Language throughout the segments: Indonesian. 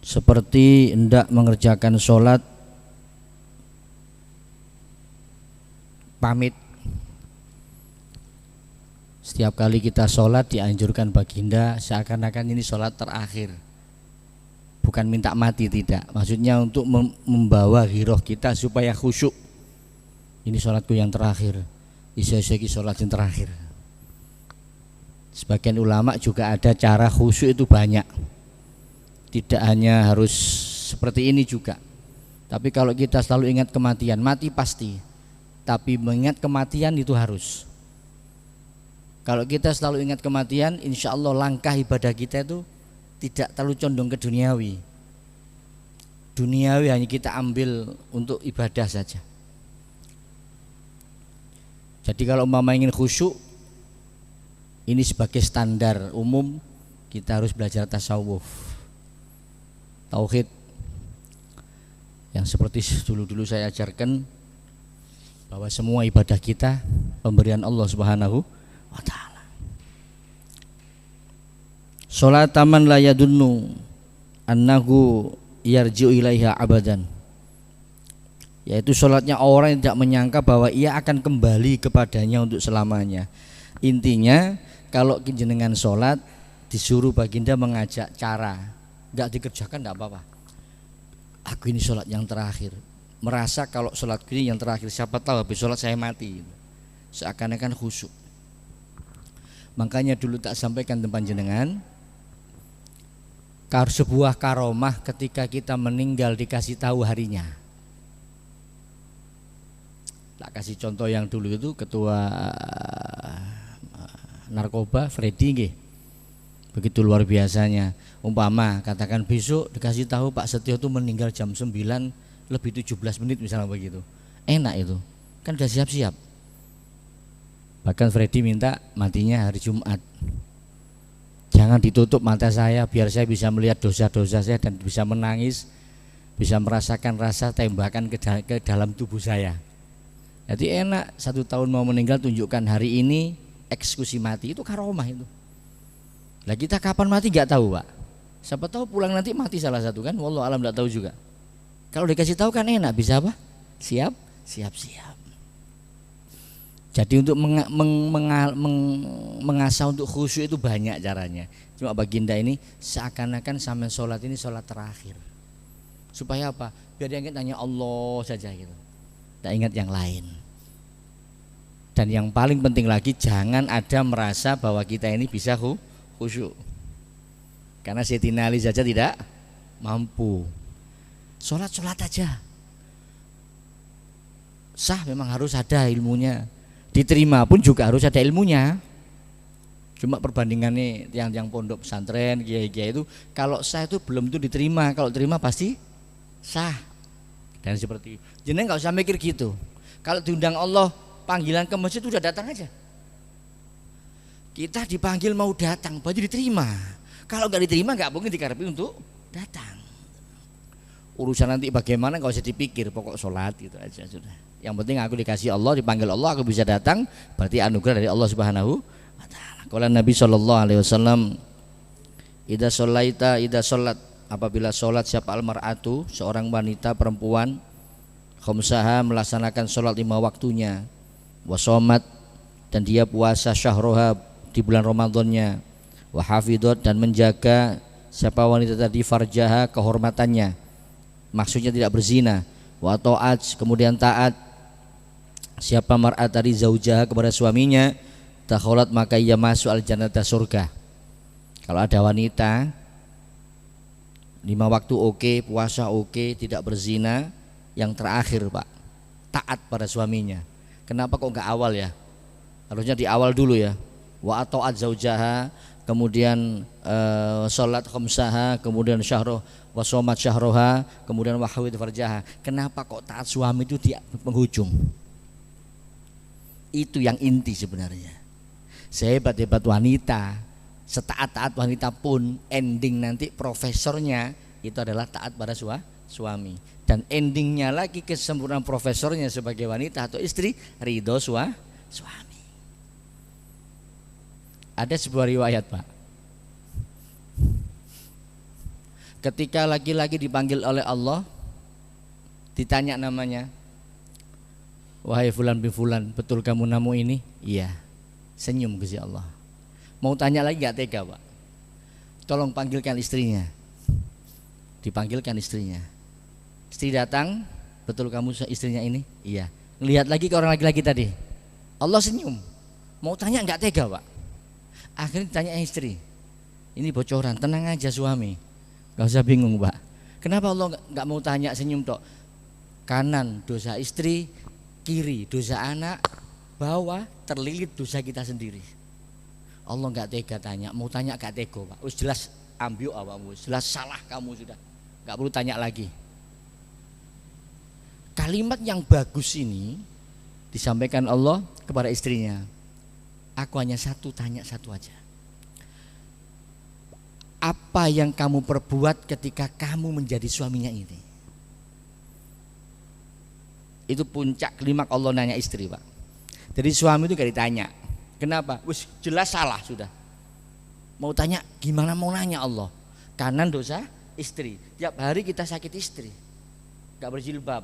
seperti hendak mengerjakan sholat pamit. Setiap kali kita sholat dianjurkan baginda seakan-akan ini sholat terakhir. Bukan minta mati, tidak. Maksudnya untuk membawa giroh kita supaya khusyuk. Ini sholatku yang terakhir, isya-isya sholat yang terakhir. Sebagian ulama juga ada cara khusyuk itu banyak. Tidak hanya harus seperti ini juga. Tapi kalau kita selalu ingat kematian, mati pasti. Tapi mengingat kematian itu harus. Kalau kita selalu ingat kematian, insya Allah langkah ibadah kita itu tidak terlalu condong ke duniawi. Duniawi hanya kita ambil untuk ibadah saja. Jadi kalau umpama ingin khusyuk, ini sebagai standar umum, kita harus belajar tasawuf, tauhid, yang seperti dulu-dulu saya ajarkan, bahwa semua ibadah kita pemberian Allah Subhanahu wa ta'ala. Sholat taman la yadunnu annahu yarji'u ilaiha abadan, yaitu sholatnya orang yang tidak menyangka bahwa ia akan kembali kepadanya untuk selamanya. Intinya kalau jenengan sholat disuruh baginda mengajak cara, tidak dikerjakan tidak apa-apa. Aku ini sholat yang terakhir, merasa kalau sholatku ini yang terakhir, siapa tahu habis sholat saya mati, seakan-akan khusyuk. Makanya dulu tak sampaikan tempat jenengan, sebuah karomah ketika kita meninggal dikasih tahu harinya. Tak kasih contoh yang dulu itu ketua narkoba Freddy nggih. Begitu luar biasanya. Umpama katakan besok dikasih tahu Pak Setio itu meninggal jam 9 lebih 17 menit misalnya begitu. Enak itu. Kan udah siap-siap. Bahkan Freddy minta matinya hari Jumat. Jangan ditutup mata saya biar saya bisa melihat dosa-dosa saya dan bisa menangis, bisa merasakan rasa tembakan ke dalam tubuh saya. Jadi enak, 1 tahun mau meninggal tunjukkan hari ini eksekusi mati, itu karomah itu. Lah kita kapan mati nggak tahu Pak. Siapa tahu pulang nanti mati salah satu kan, wallahu alam nggak tahu juga. Kalau dikasih tahu kan enak, bisa apa? Siap. Jadi untuk mengasah untuk khusyuk itu banyak caranya. Cuma baginda ini seakan-akan sampai sholat ini sholat terakhir. Supaya apa? Biar dia ingat hanya Allah saja gitu. Tidak ingat yang lain. Dan yang paling penting lagi, jangan ada merasa bahwa kita ini bisa khusyuk. Karena Sayyidina Ali saja tidak mampu. Sholat aja. Sah memang harus ada ilmunya. Diterima pun juga harus ada ilmunya. Cuma perbandingannya yang pondok pesantren, kiai-kiai itu, kalau sah itu belum tuh diterima. Kalau terima pasti sah. Dan seperti jenengan nggak usah mikir gitu. Kalau diundang Allah panggilan ke masjid udah datang aja. Kita dipanggil mau datang, baju diterima. Kalau nggak diterima nggak mungkin dikarepi untuk datang. Urusan nanti bagaimana nggak usah dipikir, pokok sholat gitu aja sudah. Yang penting aku dikasih Allah, dipanggil Allah, aku bisa datang, berarti anugerah dari Allah Subhanahu wa ta'ala. Qala Nabi sallallahu alaihi wasallam, idza sholat, apabila sholat siapa almar'atu, seorang wanita perempuan, khamsaha melaksanakan sholat 5 waktunya, wasomat dan dia puasa syahroha di bulan Ramadannya, wahafidot dan menjaga siapa wanita tadi farjaha kehormatannya, maksudnya tidak berzina, wa ta'at kemudian taat siapa mar'at tadi zaujaha kepada suaminya, takholat maka ia masuk al-jannata surga. Kalau ada wanita 5 waktu oke, puasa oke, tidak berzina, yang terakhir Pak, taat pada suaminya. Kenapa kok enggak awal ya? Harusnya di awal dulu ya. Wa ta'at zaujaha, kemudian salat khamsaha, kemudian syahroh wa somat syahroha, kemudian wahawid farjaha. Kenapa kok taat suami itu di penghujung? Itu yang inti sebenarnya. Sehebat-hebat wanita, setaat-taat wanita pun ending nanti profesornya itu adalah taat pada suami. Dan endingnya lagi kesempurnaan profesornya sebagai wanita atau istri ridho suami. Ada sebuah riwayat Pak, Ketika laki-laki dipanggil oleh Allah, ditanya namanya, wahai fulan bin fulan, betul kamu namu ini? Iya. Senyum Gusti Allah. Mau tanya lagi gak tega Pak. Tolong panggilkan istrinya. Dipanggilkan istrinya. Istri datang, betul kamu istrinya ini? Iya. Lihat lagi ke orang laki-laki tadi. Allah senyum. Mau tanya gak tega Pak. Akhirnya ditanya istri. Ini bocoran, tenang aja suami. Gak usah bingung Pak. Kenapa Allah gak mau tanya, senyum tok? Kanan dosa istri, kiri dosa anak, bawah terlilit dosa kita sendiri. Allah nggak tega tanya, mau tanya gak tega Pak. Wis jelas ambil awakmu, jelas salah kamu sudah, nggak perlu tanya lagi. Kalimat yang bagus ini disampaikan Allah kepada istrinya. Aku hanya satu, tanya satu aja. Apa yang kamu perbuat ketika kamu menjadi suaminya ini? Itu puncak klimak Allah nanya istri Pak. Jadi suami itu gak ditanya. Kenapa? Wis jelas salah sudah. Mau tanya gimana mau nanya Allah? Kanan dosa istri. Tiap hari kita sakit istri. Gak berjilbab.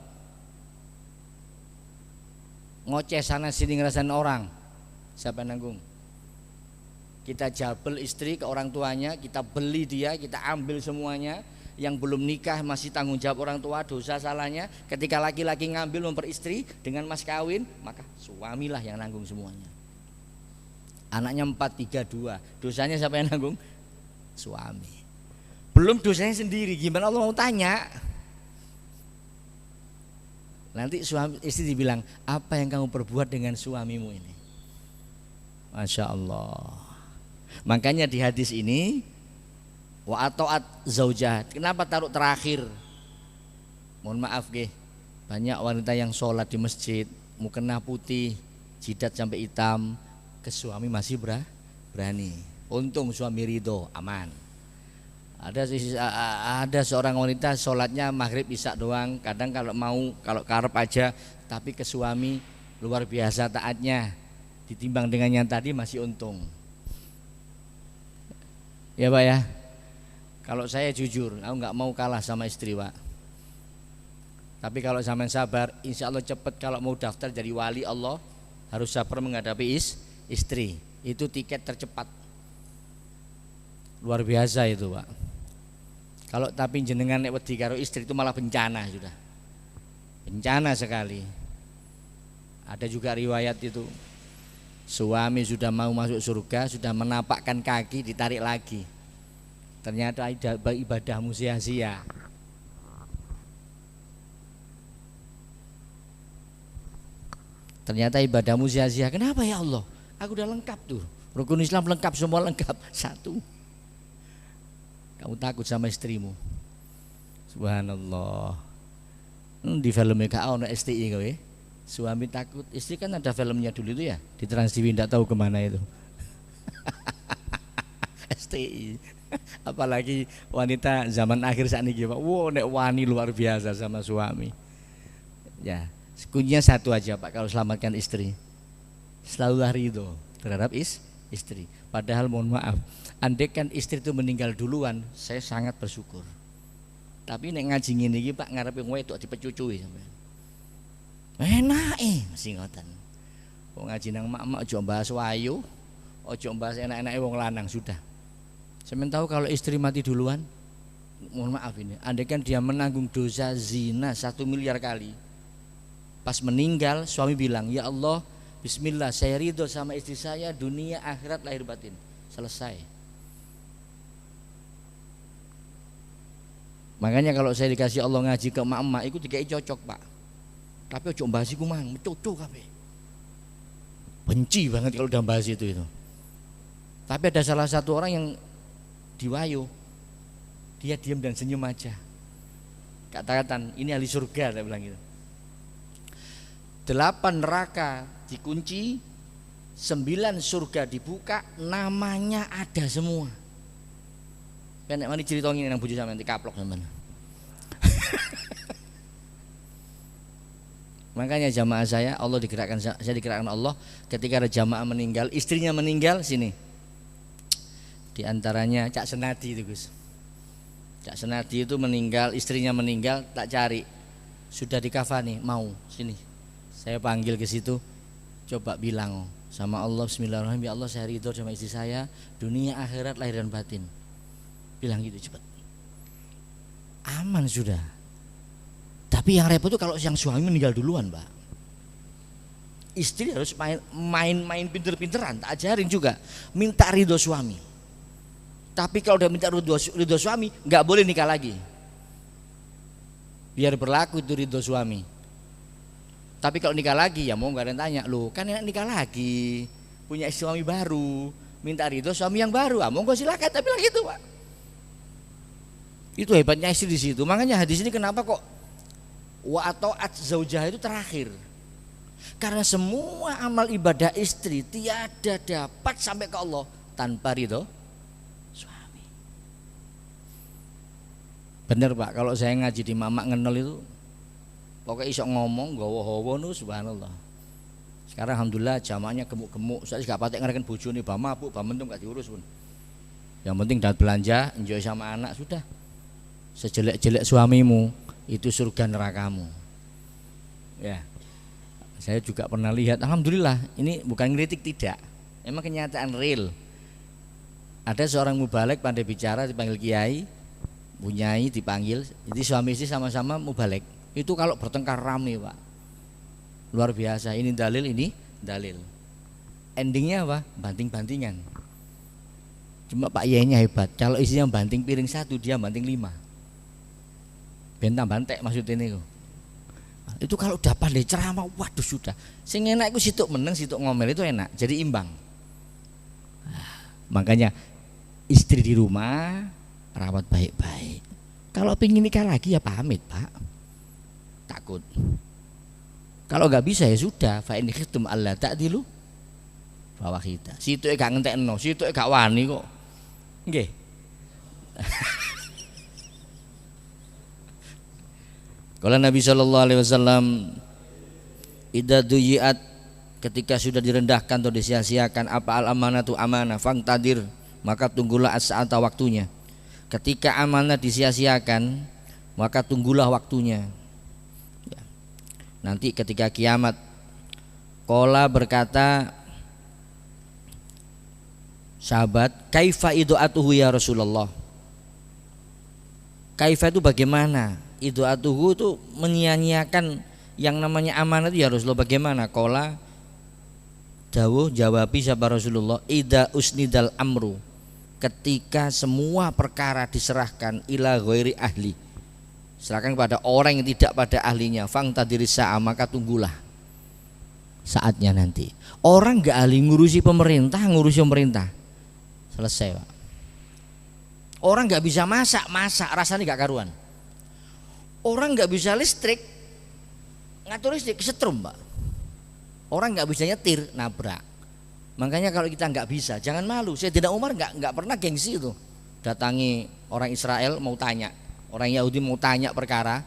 Ngoceh sana sini ngerasain orang. Siapa yang nanggung? Kita jabel istri ke orang tuanya, kita beli dia, kita ambil semuanya. Yang belum nikah masih tanggung jawab orang tua, dosa salahnya. Ketika laki-laki ngambil memperistri dengan mas kawin, maka suamilah yang nanggung semuanya. Anaknya 4, 3, 2, dosanya siapa yang nanggung? Suami. Belum dosanya sendiri, gimana Allah mau tanya? Nanti suami istri dibilang, apa yang kamu perbuat dengan suamimu ini? Masya Allah. Makanya di hadis ini, wa atoat zaujah. Kenapa taruh terakhir? Mohon maaf banyak wanita yang sholat di masjid, mukena putih, jidat sampai hitam, ke suami masih berani. Untung suami ridho, aman. Ada seorang wanita sholatnya maghrib isya doang, kadang kalau karep aja, tapi ke suami luar biasa taatnya, ditimbang dengan yang tadi masih untung. Ya Pak ya. Kalau saya jujur, aku nggak mau kalah sama istri Pak. Tapi kalau zaman sabar, insya Allah cepat. Kalau mau daftar jadi wali Allah, harus sabar menghadapi istri. Itu tiket tercepat. Luar biasa itu Pak. Kalau tapi jenengan nek wedi karo istri itu malah bencana sudah. Bencana sekali. Ada juga riwayat itu. Suami sudah mau masuk surga, sudah menapakkan kaki, ditarik lagi. Ternyata ibadahmu sia-sia. Ternyata ibadahmu sia-sia. Kenapa ya Allah? Aku udah lengkap tuh. Rukun Islam lengkap, semua lengkap. Satu. Kamu takut sama istrimu. Subhanallah. Di filmnya gak ono STI kowe. Suami takut, istri kan ada filmnya dulu itu ya, di Trans TV enggak tahu kemana itu. STI. Apalagi wanita zaman akhir saat ini Pak. Wow, nek wani luar biasa sama suami. Ya, kuncinya satu aja Pak kalau selamatkan istri. Selalulah ridho terhadap istri. Padahal mohon maaf, andai kan istri itu meninggal duluan, saya sangat bersyukur. Tapi nek ngaji ngene iki Pak ngarepe wedok dipecucui sampean. Enak masih ngoten. Wong ngaji nang mak-mak aja bahas wayu, aja bahas enak-enake wong lanang sudah. Sampeyan tahu kalau istri mati duluan, mohon maaf ini, andai kan dia menanggung dosa zina 1 miliar kali. Pas meninggal suami bilang, "Ya Allah, bismillah, saya ridho sama istri saya dunia akhirat lahir batin." Selesai. Makanya kalau saya dikasih Allah ngaji ke mak-mak, itu dikai cocok Pak. Tapi ojo bahas iku mang, mecucu kabeh. Benci banget kalau udah bahas itu. Tapi ada salah satu orang yang diwayu. Dia diam dan senyum aja. Kata-kata ini ahli surga, saya bilang gitu. 8 neraka dikunci, 9 surga dibuka, namanya ada semua. Nek mani cerita ngene nang bojo sampean dikaplok sampean. Makanya jamaah saya, Allah digerakkan, saya digerakkan Allah ketika ada jamaah meninggal, istrinya meninggal sini. Di antaranya Cak Senadi itu Gus. Cak Senadi itu meninggal, istrinya meninggal, tak cari. Sudah dikafani, mau sini. Saya panggil ke situ, coba bilang sama Allah, bismillahirrahmanirrahim, ya Allah saya ridho sama istri saya, dunia akhirat lahir dan batin. Bilang gitu cepat. Aman sudah. Tapi yang repot itu kalau yang suami meninggal duluan, Mbak. Istri harus main pinter-pinteran, tak ajarin juga. Minta ridho suami. Tapi kalau udah minta ridho suami, nggak boleh nikah lagi. Biar berlaku itu ridho suami. Tapi kalau nikah lagi ya mau nggak ada yang tanya, loh kan enak nikah lagi, punya suami baru, minta ridho suami yang baru, mau nggak silakan, tapi bilang gitu Pak. Itu hebatnya istri di situ. Makanya hadis ini kenapa kok wa ata'at zaujah itu terakhir? Karena semua amal ibadah istri tiada dapat sampai ke Allah tanpa ridho suami. Bener Pak, kalau saya ngaji di Mamak Ngenel itu pokoknya isok ngomong gawa-hawa nu subhanallah. Sekarang alhamdulillah jamaahnya gemuk-gemuk, saya gak patek ngereken bojone ba mabuk, ba mentung gak diurus pun. Yang penting dapat belanja, enjoy sama anak sudah. Sejelek-jelek suamimu itu surga nerakamu. Ya. Saya juga pernah lihat, alhamdulillah, ini bukan ngeritik tidak. Emang kenyataan real. Ada seorang mubalek pandai bicara dipanggil kiai, bunyai dipanggil, jadi suami istri sama-sama mubalek. Itu kalau bertengkar rame Pak, luar biasa. Ini dalil, ini dalil. Endingnya apa? Banting-bantingan. Cuma Pak Yainya hebat. Kalau istrinya banting piring 1, dia banting 5. Bentang bantek maksudnya ini. Itu kalau udah pandai ceramah, waduh sudah. Sing enak itu situk meneng, situk ngomel itu enak. Jadi imbang. Makanya istri di rumah rawat baik-baik. Kalau pengen nikah lagi ya pamit Pak. Takut. Kalau nggak bisa ya sudah. Fa in khiftum alla ta'dilu fawahida. Situ gak ngentekno, situ gak wani kok. Nggih. Kalau Nabi Shallallahu Alaihi Wasallam idza duyiat, ketika sudah direndahkan atau disia-siakan apa al amanatu amanah fangtadir, maka tunggulah as-saata waktunya. Ketika amanah disia-siakan, maka tunggulah waktunya. Nanti ketika kiamat, Qala berkata sahabat, kaifa idu'atuhu ya Rasulullah. Kaifa itu bagaimana? Idu'atuhu itu menyia-nyiakan yang namanya amanah itu ya Rasulullah, bagaimana? Qala dawuh jawabi sahabat Rasulullah, ida usnidal amru, ketika semua perkara diserahkan ila ghairi ahli, serahkan kepada orang yang tidak pada ahlinya, fangtadiri sa'a, maka tunggulah saatnya nanti. Orang gak ahli ngurusi pemerintah, ngurusi pemerintah selesai Pak. Orang gak bisa masak rasanya gak karuan. Orang gak bisa listrik, ngatur listrik setrum Pak. Orang gak bisa nyetir, nabrak. Makanya kalau kita gak bisa, jangan malu. Sayyidina Umar gak pernah gengsi itu. Datangi orang Israel mau tanya, orang Yahudi mau tanya perkara,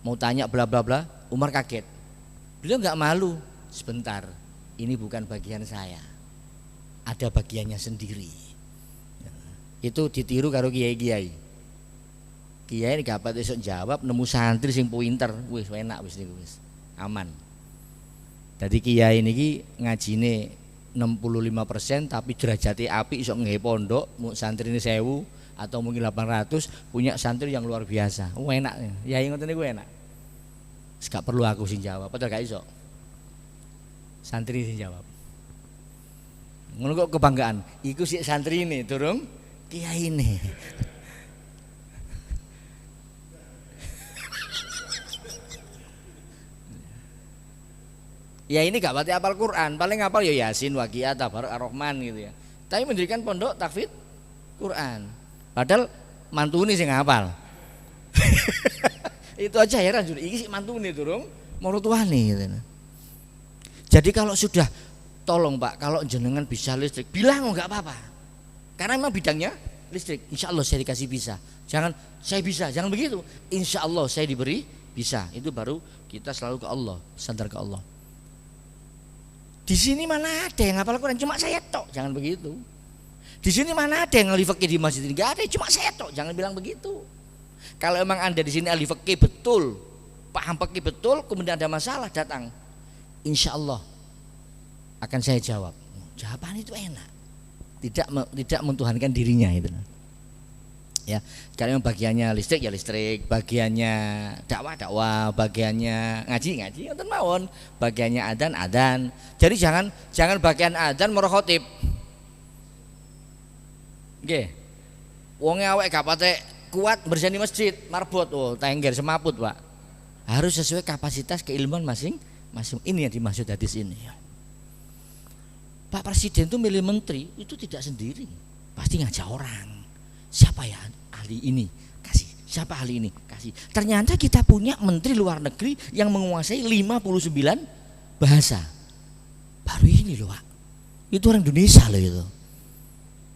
mau tanya bla bla bla, Umar kaget. Beliau nggak malu. Sebentar, ini bukan bagian saya, ada bagiannya sendiri. Itu ditiru karo kiai-kiai. Kiai ini kapan esok jawab, nemu santri sing pinter, wis enak wis niku wis aman. Jadi kiai niki ngajine 65% tapi derajatnya api iso ngehe pondok, santri ini 1000 atau mungkin 800, punya santri yang luar biasa. Enak ya, ngoten niku enak. Gak perlu aku sing jawab, padahal gak iso. Santri sing jawab. Ngono kok kebanggaan. Iku sik santri ini, durung kiai ini. Ya ini gak pati hafal Quran, paling hafal ya Yasin, Waqiah, Tabarak, Ar-Rahman gitu ya. Tapi mendirikan pondok tahfidz Quran. Padahal mantune sing hafal. Itu aja heran sudah. Iki sik mantune durung marutuane gitu. Jadi kalau sudah, tolong Pak, kalau jenengan bisa listrik, bilang enggak apa-apa. Karena memang bidangnya listrik. Insya Allah saya dikasih bisa. Jangan saya bisa, jangan begitu. Insya Allah saya diberi bisa. Itu baru kita selalu ke Allah, sadar ke Allah. Di sini mana ada yang hafal Quran, cuma saya tok, jangan begitu. Di sini mana ada yang ahli fikih di masjid ini? Gak ada, cuma saya tok. Jangan bilang begitu. Kalau emang Anda di sini ahli fikih betul, paham fikih betul, kemudian ada masalah datang, insya Allah akan saya jawab. Jawaban itu enak, tidak mentuhankan dirinya itu. Ya, kalau yang bagiannya listrik ya listrik, bagiannya dakwah, bagiannya ngaji, ngoten mawon, bagiannya adzan. Jadi jangan bagian adzan moro khotib. Nggih. Wonge awake gak patek kuat bersani masjid, marbot, oh tengger semaput, Pak. Harus sesuai kapasitas keilmuan masing-masing. Ini yang dimaksud hadis ini ya. Pak Presiden itu milih menteri itu tidak sendiri, pasti ngajak orang. Siapa ya ahli ini? Kasih. Siapa ahli ini? Kasih. Ternyata kita punya menteri luar negeri yang menguasai 59 bahasa. Baru ini loh, Pak. Itu orang Indonesia loh itu.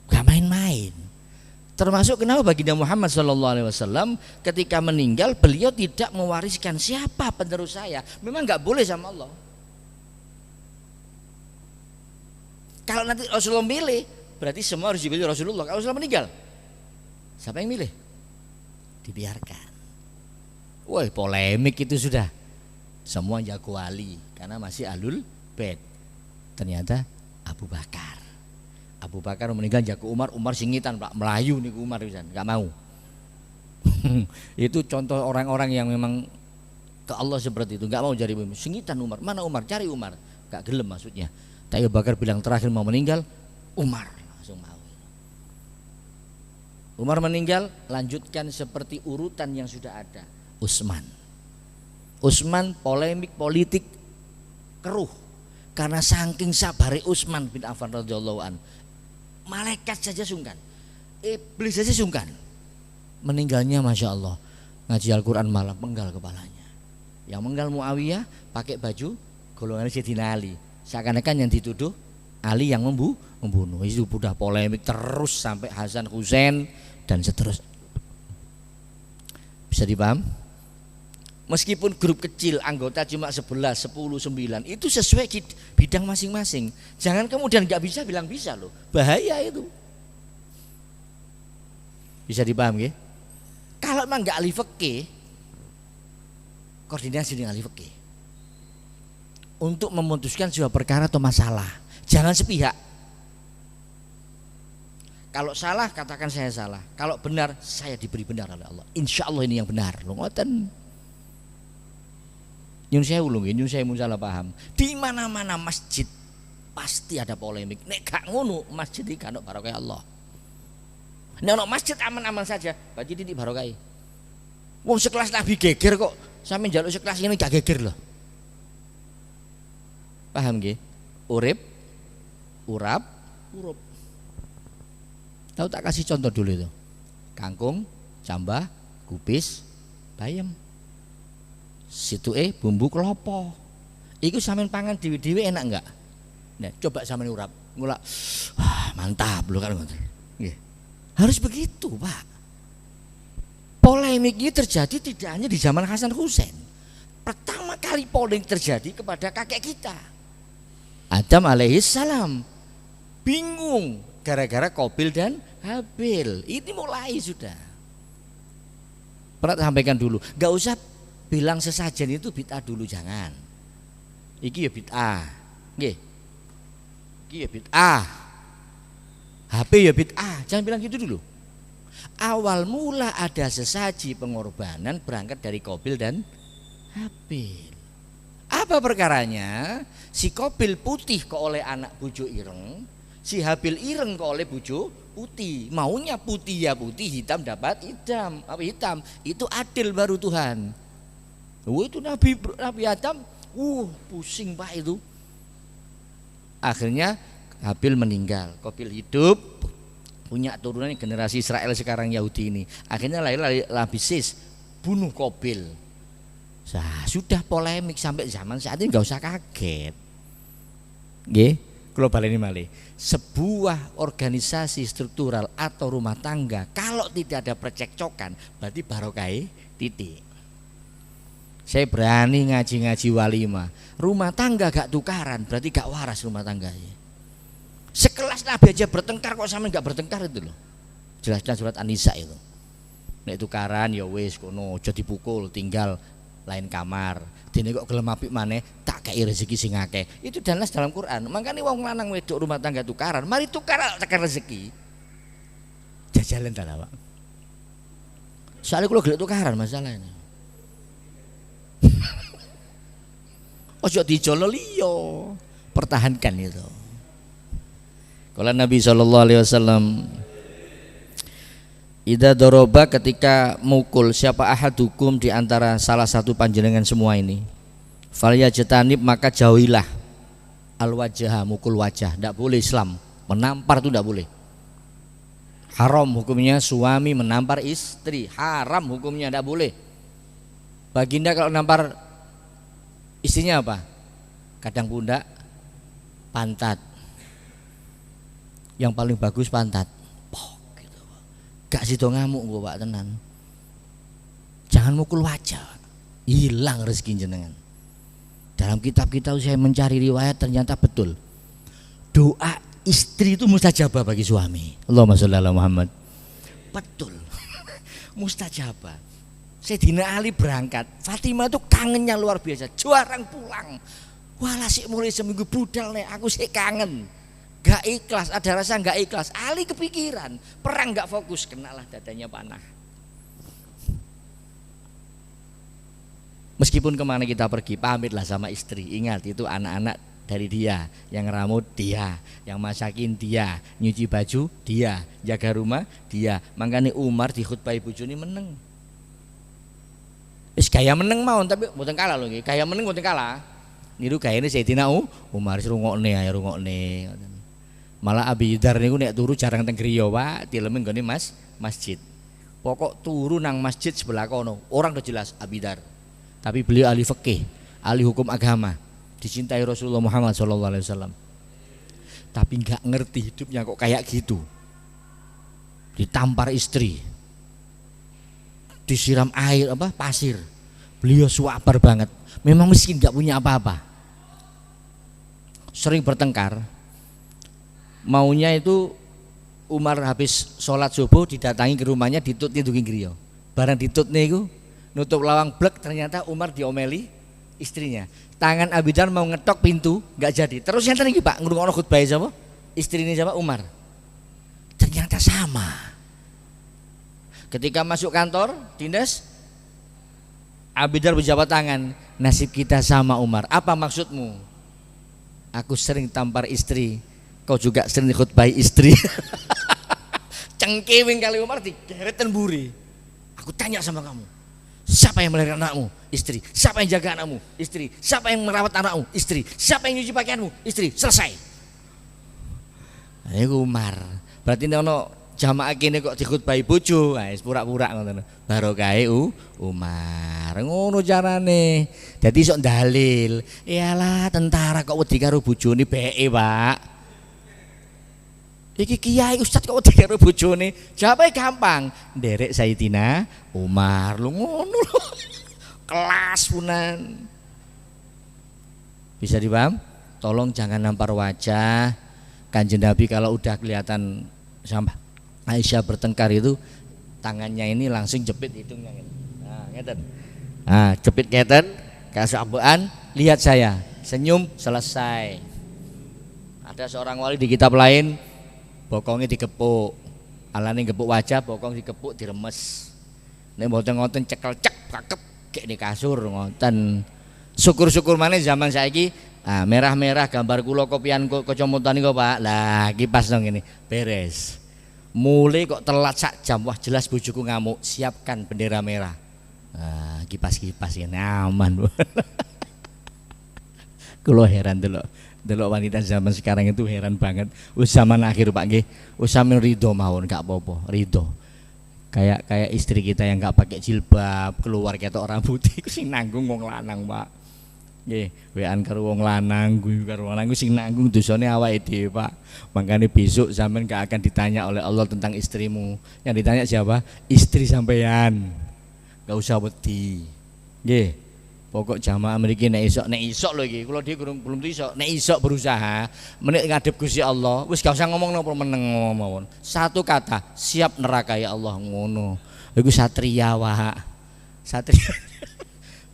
Gak main-main. Termasuk kenapa baginda Muhammad SAW ketika meninggal beliau tidak mewariskan siapa penerus saya. Memang gak boleh sama Allah. Kalau nanti Rasulullah milih, berarti semua harus dipilih Rasulullah. Kalau Rasulullah meninggal, siapa yang milih? Dibiarkan. Wah, polemik itu sudah. Semua jago wali karena masih ahlul bait. Ternyata Abu Bakar meninggal jago Umar singitan, Pak, Melayu nih Umar pisan, enggak mau. Itu contoh orang-orang yang memang ke Allah seperti itu, enggak mau jadi pemimpin. Singitan Umar, mana Umar? Cari Umar. Enggak gelem maksudnya. Tapi Abu Bakar bilang terakhir mau meninggal, Umar langsung mau. Umar meninggal, lanjutkan seperti urutan yang sudah ada. Utsman polemik politik keruh karena saking sabari Utsman bin Affan radhiyallahu an. Malaikat saja sungkan, iblis saja sungkan. Meninggalnya masya Allah, ngaji Al-Quran malam penggal kepalanya. Yang menggal Muawiyah pakai baju golongan Sayyidina Ali. Seakan-akan yang dituduh Ali yang membunuh. Itu sudah polemik terus sampai Hasan Husain dan seterusnya. Bisa dipaham? Meskipun grup kecil anggota cuma 11, 10, 9 itu sesuai bidang masing-masing. Jangan kemudian nggak bisa bilang bisa loh. Bahaya itu. Bisa dipaham ya? Kalau memang nggak ahli fikih, koordinasi dengan ahli fikih untuk memutuskan sebuah perkara atau masalah. Jangan sepihak. Kalau salah katakan saya salah. Kalau benar saya diberi benar oleh Allah. Insya Allah ini yang benar. Lu ngoten. Nyun saya ulung, nyun saya mun salah paham. Di mana-mana masjid pasti ada polemik. Nek gak ngono masjid iki kan barokah Allah. Nek ono masjid aman-aman saja, berarti titik barokah. Wong sekelas Nabi geger kok. Sampe njaluk sekelas ini gak geger loh. Paham nggih? Urip, urap, urup. Tahu tak kasih contoh dulu itu. Kangkung, cambah, kubis, bayam. Situe bumbu klopo. Iku sampean pangan dhewe-dhewe enak enggak? Nah, coba sampean urap, ngulak. Mantap lho kan ngoten. Nggih. Harus begitu, Pak. Polemik ini terjadi tidak hanya di zaman Hasan Husain. Pertama kali polemik terjadi kepada kakek kita. Adam alaihissalam bingung gara-gara Qabil dan Habil. Ini mulai sudah. Pernah sampaikan dulu, nggak usah bilang sesajen itu bid'ah dulu, jangan. Iki ya bid'ah, nggih. Iki ya bid'ah. HP ya bid'ah, jangan bilang gitu dulu. Awal mula ada sesaji pengorbanan berangkat dari Qabil dan Habil. Apa perkaranya? Si Qabil putih kok oleh anak bojo ireng, si Habil ireng kok oleh bojo putih. Maunya putih ya putih, hitam dapat hitam. Apa hitam? Itu adil baru Tuhan. Itu Nabi Adam, pusing Pak itu. Akhirnya Habil meninggal, Qabil hidup, punya turunan generasi Israel sekarang Yahudi ini. Akhirnya lahir Nabi Sis, bunuh Qabil. Nah, sudah polemik sampai zaman saat ini, nggak usah kaget. Nggih, kula baleni malih. Sebuah organisasi struktural atau rumah tangga kalau tidak ada percekcokan berarti barokah titik. Saya berani ngaji-ngaji walimah. Rumah tangga gak tukaran berarti gak waras rumah tangganya. Sekelas Nabi aja bertengkar kok sampean enggak bertengkar itu loh. Jelaskan surat An-Nisa itu. Nek tukaran ya wis kono, aja dipukul, tinggal lain kamar. Dene kok gelem apik maneh, tak kei rezeki sing akeh. Itu jelas dalam Quran. Makanya wong lanang wedok rumah tangga tukaran, mari tukar tekan rezeki. Jajalan ta Pak. Soalnya kalau gelek tukaran masalahnya. Ojo dijolo liya. Pertahankan itu. Kalau Nabi SAW Ida doroba ketika mukul siapa ahadukum di antara salah satu panjenengan semua ini falyajetanib maka jauhilah al wajah mukul wajah, tidak boleh Islam menampar itu tidak boleh, haram hukumnya suami menampar istri, haram hukumnya tidak boleh. Baginda kalau nampar istrinya apa? Kadang pundak, pantat. Yang paling bagus pantat. Poh, gitu. Gak sido ngamuk gua Pak tenan. Jangan mukul wajah. Hilang rezeki jenengan. Dalam kitab-kitab saya mencari riwayat ternyata betul. Doa istri itu mustajabah bagi suami. Allahumma sholli ala Muhammad. Betul. Mustajabah. Sayyidina Ali berangkat. Fatimah itu kangennya luar biasa. Jarang pulang. Walah sik mulai seminggu budal nih. Aku sik kangen. Gak ikhlas, ada rasa gak ikhlas. Ali kepikiran, perang gak fokus, kenalah dadanya panah. Meskipun kemana kita pergi, pamitlah sama istri. Ingat itu anak-anak dari dia, yang ngeramut dia, yang masakin dia, nyuci baju dia, jaga rumah dia. Makanya Umar di khutbah bojone meneng. Wis gaya meneng mau, tapi mboten kalah lho nggih. Gaya meneng mboten kalah. Niru gayane Sayyidina Umar rungokne ae rungokne. Malah Abi Dar niku nek turu jarang teng griya, Pak, dileme nggone masjid. Pokok turu nang masjid sebelah kono, orang udah jelas Abi Dar. Tapi beliau ahli fikih, ahli hukum agama, dicintai Rasulullah Muhammad SAW. Tapi nggak ngerti hidupnya kok kayak gitu. Ditampar istri, disiram air pasir. Beliau suabar banget. Memang miskin, nggak punya apa-apa. Sering bertengkar. Maunya itu Umar habis sholat subuh didatangi ke rumahnya, ditutnya duking griya. Barang ditutnya itu nutup lawang blek, ternyata Umar diomeli istrinya. Tangan Abidar mau ngetok pintu, nggak jadi. Terus yang tadi Pak ngrungokno khutbah siapa? Istrinya siapa? Umar. Ternyata sama. Ketika masuk kantor dinas, Abidar berjabat tangan. Nasib kita sama Umar. Apa maksudmu? Aku sering tampar istri. Kau juga sering khutbah istri. Cengkewing kali Umar digeret buri. Aku tanya sama kamu, siapa yang melahirkan anakmu? Istri. Siapa yang jaga anakmu? Istri. Siapa yang merawat anakmu? Istri. Siapa yang nyuci pakaianmu? Istri. Selesai. Ayo Umar. Berarti ono jamaah kene kok dikhutbahi bojo, wis pura-pura ngono. Barokahe Umar. Ngono carane. Dadi sok dalil. Iyalah tentara kok wedi karo bojone beke, Pak. Iki kiai ustad kok wedi karo bojone. Jawabe gampang. Nderek Sayyidina Umar. Lu ngono lho. Kelas punan. Bisa dipaham? Tolong jangan nampar wajah. Kanjeng Nabi kalau udah kelihatan sama Aisyah bertengkar itu tangannya ini langsung jepit hidungnya gitu. Nah, ngeten. Nah, jepit ngeten, kasabean, lihat saya, senyum, selesai. Ada seorang wali di kitab lain bokongnya digepuk, alane gepuk wajah, bokong digepuk diremes. Nek mboten ngoten cekel cek kakep kayak di kasur ngoten. Syukur-syukur maneh zaman saiki merah-merah gambar kula kopian kacamata niku Pak. Lah kipas dong ini beres. Mulai kok telat sak jam, wah jelas bojoku ngamuk, siapkan bendera merah. Kipas-kipas ya aman. Kula heran delok wanita zaman sekarang itu heran banget. Wis zaman akhir Pak nggih, wis sampeyan ridho mawon gak apa-apa, ridho. Kayak istri kita yang gak pakai jilbab, keluar ketok rambut iku sing nanggung wong lanang, Pak. Nggih, wean karo wong lanang, guyu karo wong lanang sing nanggung dosane awake dhewe, Pak. Makanya besok sampean gak akan ditanya oleh Allah tentang istrimu. Yang ditanya siapa? Istri sampean. Gak usah wedi. Nggih. Pokok jamaah mriki nek isok lho iki. Kula dhewe belum iso. Nek isok berusaha menik ngadep Gusti Allah, wis gak usah ngomong napa meneng mawon. Satu kata, siap neraka ya Allah ngono. Iku satria wah. Satria.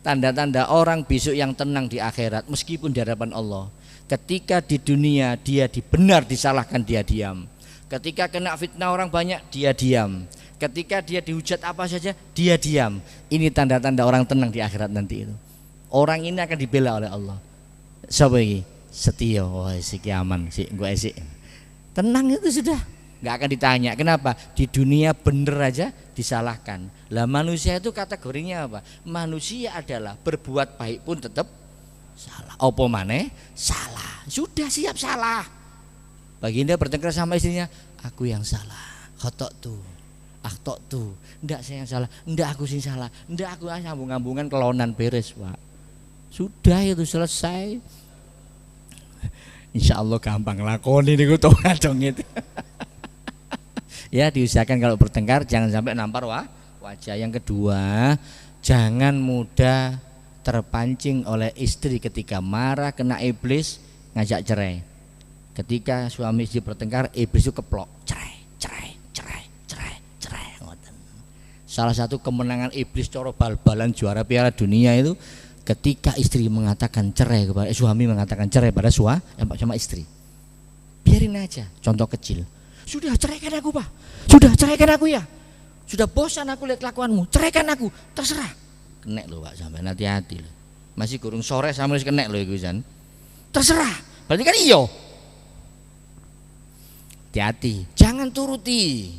Tanda-tanda orang besok yang tenang di akhirat meskipun di hadapan Allah. Ketika di dunia dia benar disalahkan dia diam. Ketika kena fitnah orang banyak dia diam. Ketika dia dihujat apa saja dia diam. Ini tanda-tanda orang tenang di akhirat nanti itu. Orang ini akan dibela oleh Allah. Siapa ini? Setia. Oh si aman si gua esik. Tenang itu sudah. Nggak akan ditanya. Kenapa? Di dunia bener aja disalahkan. Lah manusia itu kategorinya apa? Manusia adalah berbuat baik pun tetap salah. Apa maneh? Salah. Sudah siap salah. Baginda bertengkar sama istrinya, aku yang salah. Khotok tuh. Akhtok tuh. Enggak saya yang salah. Enggak aku sih salah. Enggak aku sambung-sambungan kelonan beres, Pak. Sudah itu selesai. Insya Allah gampang lakoni niku to ngadong itu. Ya diusahakan kalau bertengkar jangan sampai nampar wajah. Yang kedua, jangan mudah terpancing oleh istri ketika marah kena iblis ngajak cerai. Ketika suami istri bertengkar, iblis itu keplok, cerai. Salah satu kemenangan iblis coro bal-balan juara Piala Dunia itu ketika istri mengatakan cerai kepada suami mengatakan cerai pada sama istri. Biarin aja. Contoh kecil. Sudah ceraikan aku, Pak. Sudah ceraikan aku ya. Sudah bosan aku lihat kelakuanmu. Ceraikan aku. Terserah. Kenek loh Pak sampai hati-hati loh. Masih kurung sore sampai kenek loh iku Jan. Terserah. Berarti kan iyo. Hati-hati. Jangan turuti.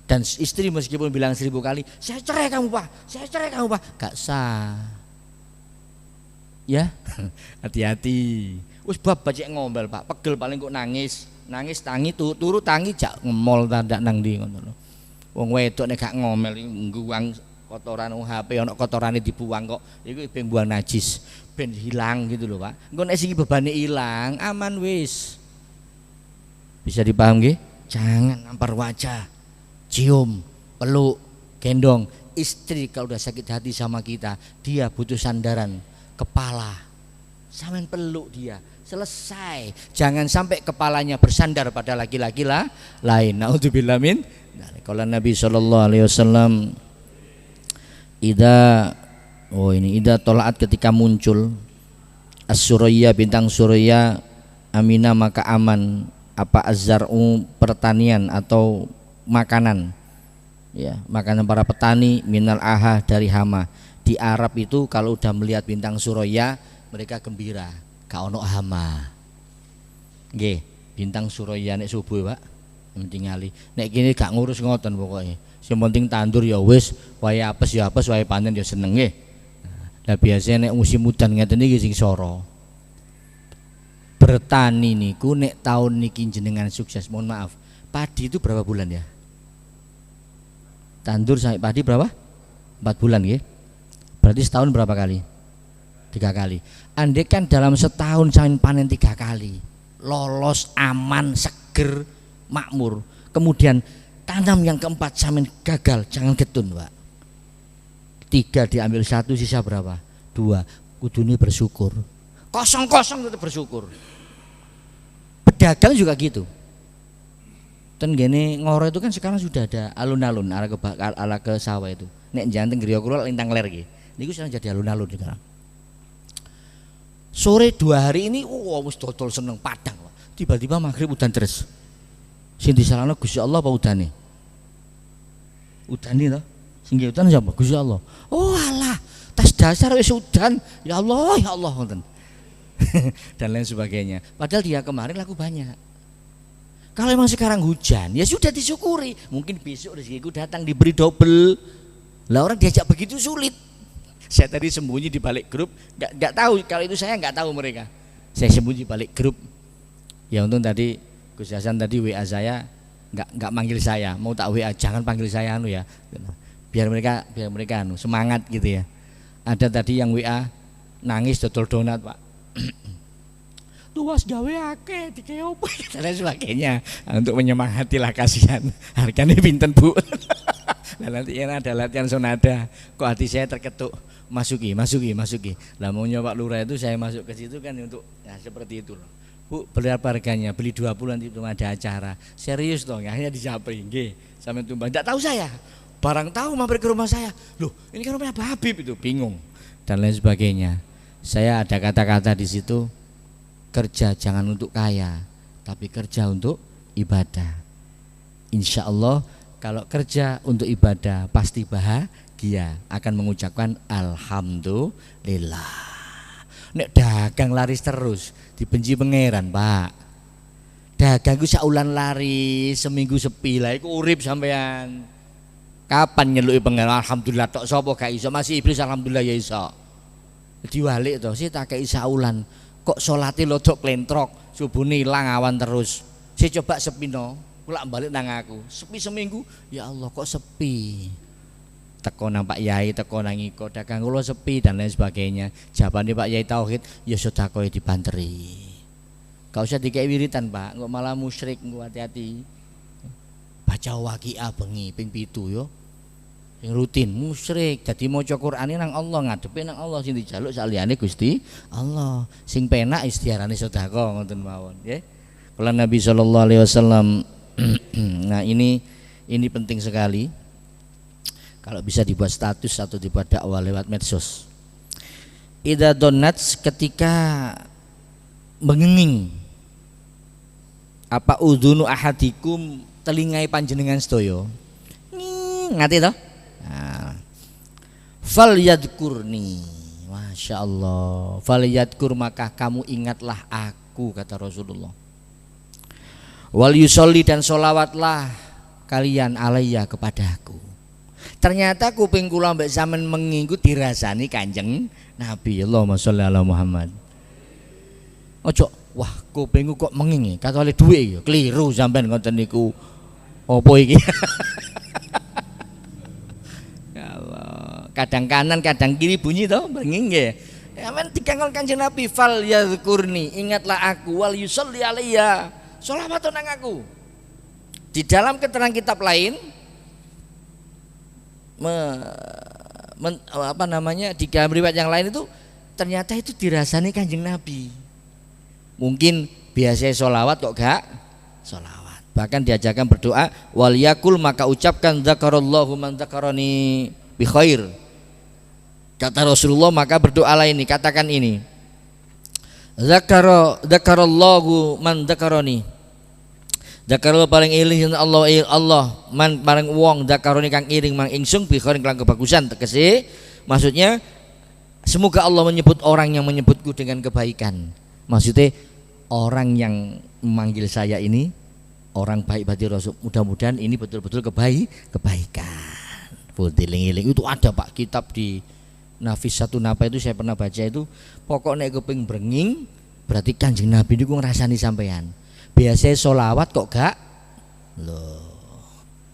Dan istri meskipun bilang 1000 kali, saya cerai kamu Pak, saya cerai kamu Pak, gak sah. Ya, hati-hati. Wis bab bajek ngombel Pak, pegel paling kok nangis tangi turu tangi jak ngemol tandak nang ndi ngono lho. Wong wedok nek gak ngomel ngguwang kotoran HP ana kotorane dibuang kok. Iku ben buang najis, ben hilang gitu lho Pak. Engko nek sing bebane ilang, aman wis. Bisa dipaham nggih? Jangan nampar wajah. Cium, peluk, gendong. Istri kalau udah sakit hati sama kita, dia butuh sandaran kepala. Sampean peluk dia, selesai. Jangan sampai kepalanya bersandar pada laki-laki lain. Naudzubillah min. Kalau Nabi SAW Ida tolaat ketika muncul As-Suraya bintang Suraya Amina maka aman apa az-zar'u pertanian atau makanan, ya makanan para petani minal aha dari hama. Di Arab itu kalau udah melihat bintang Suraya mereka gembira, gak ono hama. Nggih, bintang Suraya nek subuh Pak, penting ngali. Nek gini gak ngurus ngoten pokoknya. Yang penting tandur ya wis, wae apes ya apes, wae panen ya seneng nggih. Lah biasanya nek musim udan ngeten iki sing soro. Bertani niku nek tahun niki jenengan sukses, mohon maaf. Padi itu berapa bulan ya? Tandur sampai padi berapa? 4 bulan ya. Berarti setahun berapa kali? 3 kali. Andai kan dalam setahun sampai panen 3 kali, lolos, aman, seger, makmur. Kemudian tanam yang keempat sampai gagal, jangan getun Pak. 3 diambil 1 sisa berapa? 2. Kudune bersyukur. Kosong-kosong tetap bersyukur. Pedagang juga gitu. Dan gini ngoro itu kan sekarang sudah ada alun-alun ala ke sawah itu. Nek jantung griya kula lintang ler iki. Niku sekarang jadi alun-alun sekarang. Sore 2 hari ini wis dodol seneng padang, Pak. Tiba-tiba maghrib udan terus. Sing disalahno Gusti Allah apa udane? Udane to. Sing udan sapa? Gusti Allah. Oh alah, tes dasar wis udan. Ya Allah ngoten. Dan lain sebagainya. Padahal dia kemarin laku banyak. Kalau memang sekarang hujan, ya sudah disyukuri. Mungkin besok rezekiku datang diberi double. Lah orang diajak begitu sulit. Saya tadi sembunyi di balik grup, nggak tahu kalau itu saya nggak tahu mereka. Saya sembunyi di balik grup. Ya untung tadi Gus Hasan tadi WA saya nggak manggil saya, mau tak WA jangan panggil saya ya. Biar mereka semangat gitu ya. Ada tadi yang WA nangis dodol donat Pak. Tuas gawe akeh dikeopo dan sebagainya untuk menyemangati lah kasihan harganya pinten Bu. Nah, nanti yang ada latihan sonada, kok hati saya terketuk, masuki. Lah mau nyoba lurah itu saya masuk ke situ kan untuk ya seperti itu loh. Bu, berapa harganya? Beli 20 nanti belum ada acara. Serius dong, akhirnya dijapri, nggih. Sampai tumbang, enggak tahu saya. Barang tahu mampir ke rumah saya. Loh, ini kan rumahnya Pak Habib itu, bingung. Dan lain sebagainya. Saya ada kata-kata di situ, kerja jangan untuk kaya, tapi kerja untuk ibadah. Insya Allah kalau kerja untuk ibadah pasti bahagia, akan mengucapkan alhamdulillah. Nek dagang laris terus dibenci pangeran, Pak. Dagang ku saulan laris, seminggu sepi lah iku urip sampean. Kapan nyeluki pangeran alhamdulillah tok sapa gak iso, masih iblis alhamdulillah ya iso. Diwalik to, sih tak kei saulan. Kok salate lodok klentrok, subuhne ilang awan terus. Saya coba sepino, kulak balik nang aku. Sepi seminggu, ya Allah kok sepi. Teko nang Pak Yai, teko nang iko, dagang kula sepi dan lain sebagainya. Jawabane Pak Yai tauhid, ya sedekah dibanteri. Gak usah dikei wiritan, Pak, kok malah musyrik, engko hati-hati. Baca waqiah bengi ping 7 yo. Sing rutin musyrik, dadi maca Qur'ane nang Allah, ngadepe nang Allah, sing dijaluk saliyane Gusti Allah. Sing penak istiarane sedekah ngoten mawon, nggih. Kala Nabi sallallahu alaihi wasallam nah ini penting sekali. Kalau bisa dibuat status atau dibuat dakwah lewat medsos. Idza donats, ketika mengenging apa udhunu ahadikum, telingai panjenengan sedaya ngati to. Nah, fal yadkurni, masya Allah, fal yadkur, maka kamu ingatlah aku, kata Rasulullah. Wal yusolli, dan sholawatlah kalian alayya, kepadaku. Ternyata kuping kula mbek sampean mengingku dirasani Kanjeng Nabi. Allahumma sholli ala Muhammad. Ojo, wah kupingku kok mengingi, kata oleh duwe ya, keliru sampean ngoten niku. Apa iki? Ya Allah, kadang kanan kadang kiri bunyi to, menging nggih. Ya men dikangkon Kanjeng Nabi, fal yadhkurni, ingatlah aku, wal yusolli alayya, sholawat nang aku. Di dalam keterangan kitab lain di dalam riwayat yang lain itu ternyata itu dirasani Kanjeng Nabi. Mungkin biasa sholawat kok gak sholawat. Bahkan diajarkan berdoa, wal yakul, maka ucapkan dzakarallahu man dzakarani bi khair. Kata Rasulullah, maka berdoalah ini, katakan ini, dzakarallahu man dzakarani. Zakarul paling iling Allah man paling wong zakaroni kang iring mang ingsun bi khairin kelang kebagusan, tegese maksudnya semoga Allah menyebut orang yang menyebutku dengan kebaikan. Maksudnya orang yang memanggil saya ini orang baik bagi Rasul, mudah-mudahan ini betul-betul kebaikan. Diling-iling itu ada Pak, kitab di Nafis Satu Napa itu saya pernah baca itu, pokoknya keping brenging berarti Kanjeng Nabi niku ngrasani sampean. Biasa sholawat kok gak loh,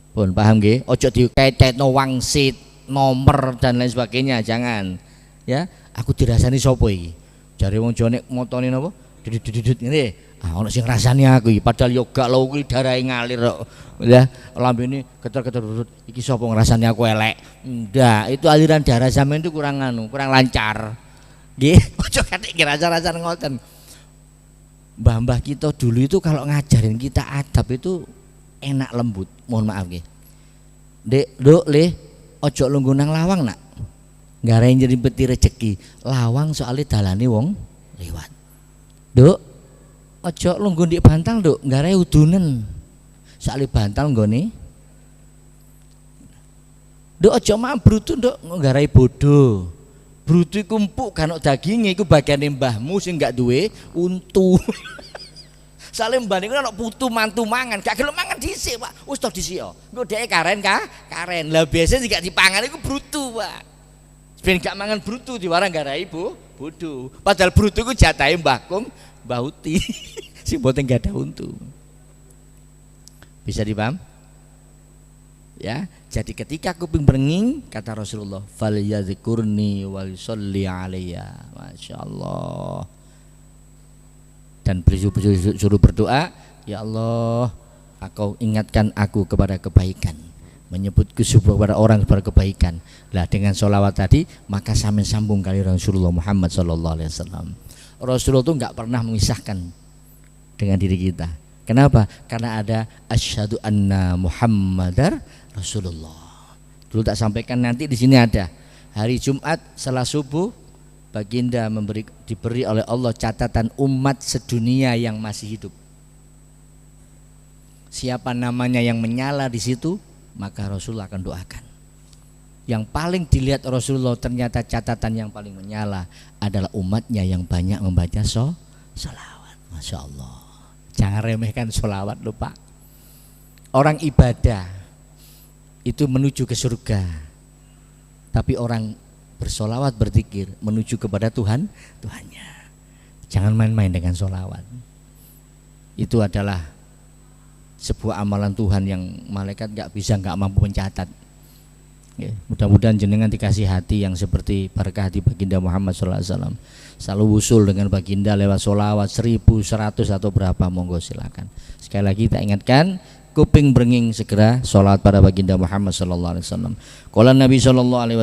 pun paham nggih? Ojo dikait-kaitno wangsit, nomor dan lain sebagainya, jangan ya. Aku dirasani sapa iki? Jare wong Jawa nek motone napa? Didit-didit ngene. Ah ono sing ngrasani aku iki, padahal yo gak lho, kuwi darahe ngalir kok. Ya, lambene geter-geter iki sapa ngrasani aku elek. Ndak, itu aliran darah sampean itu kurang kurang lancar. Nggih, ojo katik rasa-rasa ngoten. Mbah-mbah kita dulu itu kalau ngajarin kita adab itu enak lembut. Mohon maaf nggih. Dek, Duk, Le, ojo lungguh nang lawang nak. Nggarai jadi peti rezeki. Lawang soalnya dalane wong lewat. Duk, ojo lungguh ndik bantal, Duk, nggarai udunen. Soalnya bantal nggone. Duk, ojo mabrutu, Duk, nggarai bodoh. Brutu iku empuk kan dagingnya iku bagiane mbahmu sing gak duwe untu. Soale mbah niku ana putu mantu mangan, gak gelem mangan dhisik, Pak. Wis to dhisik yo. Engko dheke karen karen. Lah biasa jika dipangan iku brutu, Pak. Ben gak mangan brutu diwarang garai bodoh. Padahal brutu iku jatahe Mbah Kung, Mbah Uti. Sing boten gak ada untu. Bisa dipaham? Ya, jadi ketika kuping berenging, kata Rasulullah, fal yadhkurni wal yusolli alayya. Masya Allah. Dan suruh berdoa, ya Allah, Engkau ingatkan aku kepada kebaikan. menyebut kesubuh kepada orang berkebaikan. Lah dengan sholawat tadi maka sampai sambung kali Rasulullah Muhammad sallallahu alaihi wasallam. Rasulullah itu enggak pernah memisahkan dengan diri kita. Kenapa? Karena ada asyhadu anna Muhammadar Rasulullah. Dulu tak sampaikan, nanti di sini ada hari Jumat setelah subuh baginda diberi oleh Allah catatan umat sedunia yang masih hidup. Siapa namanya yang menyala di situ, maka Rasulullah akan doakan. Yang paling dilihat Rasulullah ternyata catatan yang paling menyala adalah umatnya yang banyak membaca sholawat. Masya Allah. Jangan remehkan sholawat loh Pak. Orang ibadah itu menuju ke surga, tapi orang bersolawat berzikir menuju kepada Tuhannya. Jangan main-main dengan sholawat. Itu adalah sebuah amalan Tuhan yang malaikat nggak mampu mencatat. Ya, mudah-mudahan jenengan dikasih hati yang seperti berkah hati baginda Muhammad SAW. Selalu usul dengan baginda lewat sholawat 1100 atau berapa, monggo silakan. Sekali lagi kita ingatkan, kuping berenging segera sholawat pada baginda Muhammad SAW. Qala Nabi SAW,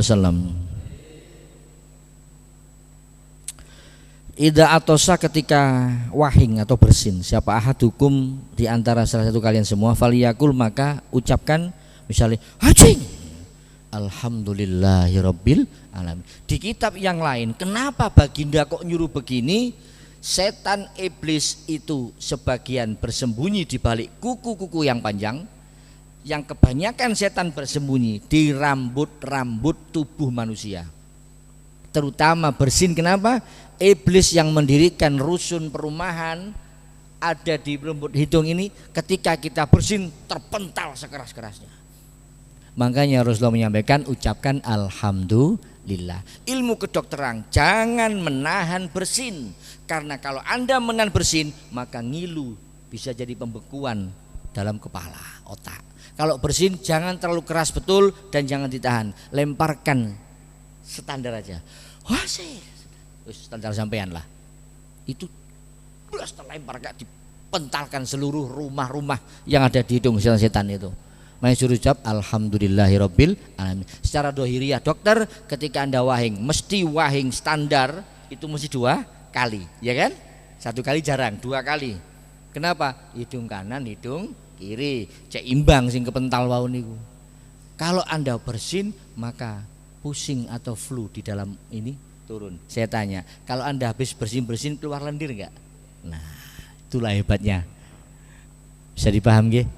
Ida atosa ketika wahing atau bersin, siapa ahadukum di antara salah satu kalian semua, faliyakul maka ucapkan misalnya hajing alhamdulillahirabbil alamin. Di kitab yang lain, kenapa baginda kok nyuruh begini? Setan iblis itu sebagian bersembunyi di balik kuku-kuku yang panjang, yang kebanyakan setan bersembunyi di rambut-rambut tubuh manusia. Terutama bersin, kenapa? Iblis yang mendirikan rusun perumahan ada di rambut hidung ini, ketika kita bersin terpental sekeras-kerasnya. Makanya Rasulullah menyampaikan ucapkan alhamdulillah. Ilmu kedokteran jangan menahan bersin, karena kalau Anda menahan bersin maka ngilu, bisa jadi pembekuan dalam kepala, otak. Kalau bersin jangan terlalu keras betul dan jangan ditahan, lemparkan standar aja. Wah sih, standar sampean lah. Itu belas terlempar, gak dipentalkan seluruh rumah-rumah yang ada di hidung setan itu. Makanya suruh ucap alhamdulillahirabbil alamin. Secara dohiriyah dokter, ketika Anda wahing, mesti wahing standar itu mesti 2 kali, ya kan? 1 kali jarang, 2 kali. Kenapa? Hidung kanan, hidung kiri, cek imbang sing kepental wau niku. Kalau Anda bersin maka pusing atau flu di dalam ini turun. Saya tanya, kalau Anda habis bersin-bersin keluar lendir enggak? Nah, itulah hebatnya. Bisa dipaham nggih?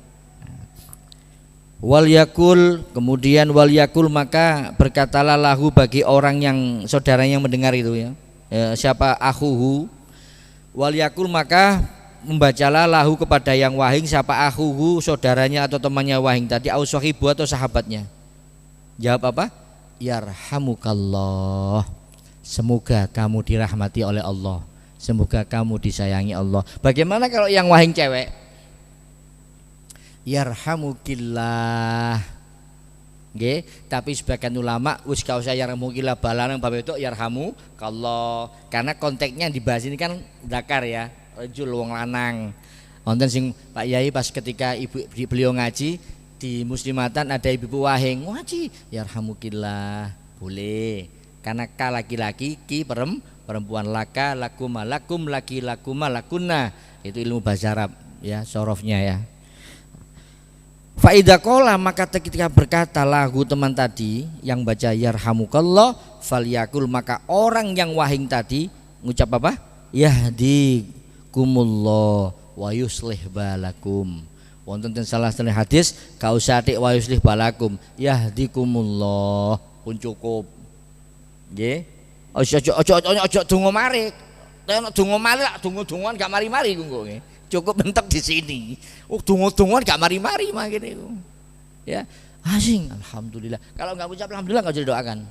Wal yakul, kemudian wal yakul maka berkatalah lahu bagi orang yang saudaranya yang mendengar itu ya. Siapa akhuhu? Wal yakul maka membacalah lahu kepada yang wahing, siapa akhuhu, saudaranya atau temannya wahing tadi, au sahibu atau sahabatnya. Jawab apa? Yarhamukallah. Semoga kamu dirahmati oleh Allah. Semoga kamu disayangi Allah. Bagaimana kalau yang wahing cewek? Yarhamukillah. Nggih, tapi sebagian ulama wis gak usah yarhamukillah balarang bab itu yarhamukallah. Karena konteksnya dibahas ini kan zakar ya, rajul wong lanang. Wonten sing Pak Yai pas ketika beliau ngaji di muslimatan ada ibu wahing ngaji yarhamukillah, boleh. Karena ka laki-laki, ki perempuan, laka lakuma lakum laki lakuma lakunna. Itu ilmu bahasa Arab ya, sorofnya ya. Faidah kola maka ketika berkata lahu teman tadi yang baca yarhamukallah falyakul maka orang yang wahing tadi ngucap apa? Yahdikumullah wa yuslih balakum. Wonten ten salah satu hadis ka usah dik wa yuslih balakum, yahdikumullah pun cukup. Nggih. Ojo donga mari. Nek donga mari lak donga-dongan gak mari-mari ku nggih. Cukup mentok di sini. Donga-dongan gak mari-mari mah ngene iku. Ya, asing alhamdulillah. Kalau enggak ucap alhamdulillah enggak usah doakan.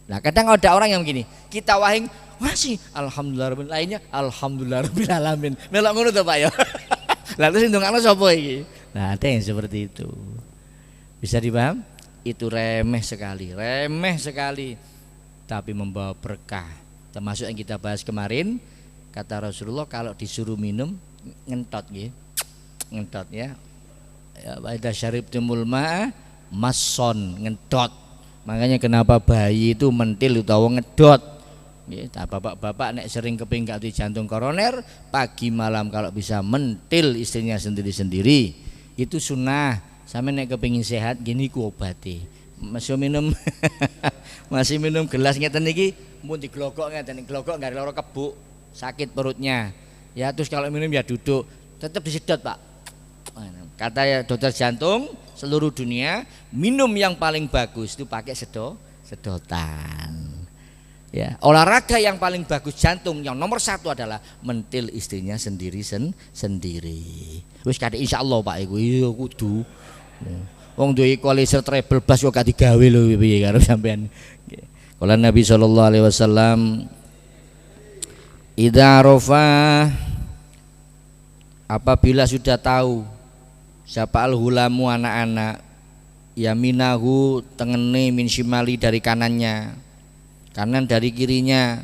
Nah, kadang ada orang yang begini, kita wahing masih alhamdulillah rabbil lainnya alhamdulillah rabbil alamin. Melok ngono to, Pak ya. Lah terus ndongakno sapa iki? Nah, ada yang seperti itu. Bisa dipaham? Itu remeh sekali, tapi membawa berkah. Termasuk yang kita bahas kemarin, kata Rasulullah kalau disuruh minum ngentot nggih. Ngentot ya. Ya idza syaribtumul ma'a mason, ngedot. Makanya kenapa bayi itu mentil utawa ngedot. Ya, bapak-bapak nek sering kepingin di jantung koroner, pagi malam kalau bisa mentil istrinya sendiri-sendiri, itu sunnah. Sampe nek kepingin sehat gini ku obati. Masih minum masih minum gelas ngeten iki mun diglogok ngeten, glogok enggak lara kebuk, sakit perutnya. Ya terus kalau minum ya duduk, tetap disedot, Pak. Kata ya dokter jantung seluruh dunia, minum yang paling bagus itu pakai sedotan. Ya, olahraga yang paling bagus jantung yang nomor satu adalah mentil istrinya sendiri. Wis kadhe insyaallah Pak iku iya kudu. Wong duwe koleser treble bus kok gak digawe lho piye karo sampean. Kala Nabi sallallahu alaihi wasallam idza rafa, apabila sudah tahu siapa al-hulamu anak-anak, yaminahu tengene min shimali dari kanannya, kanan dari kirinya,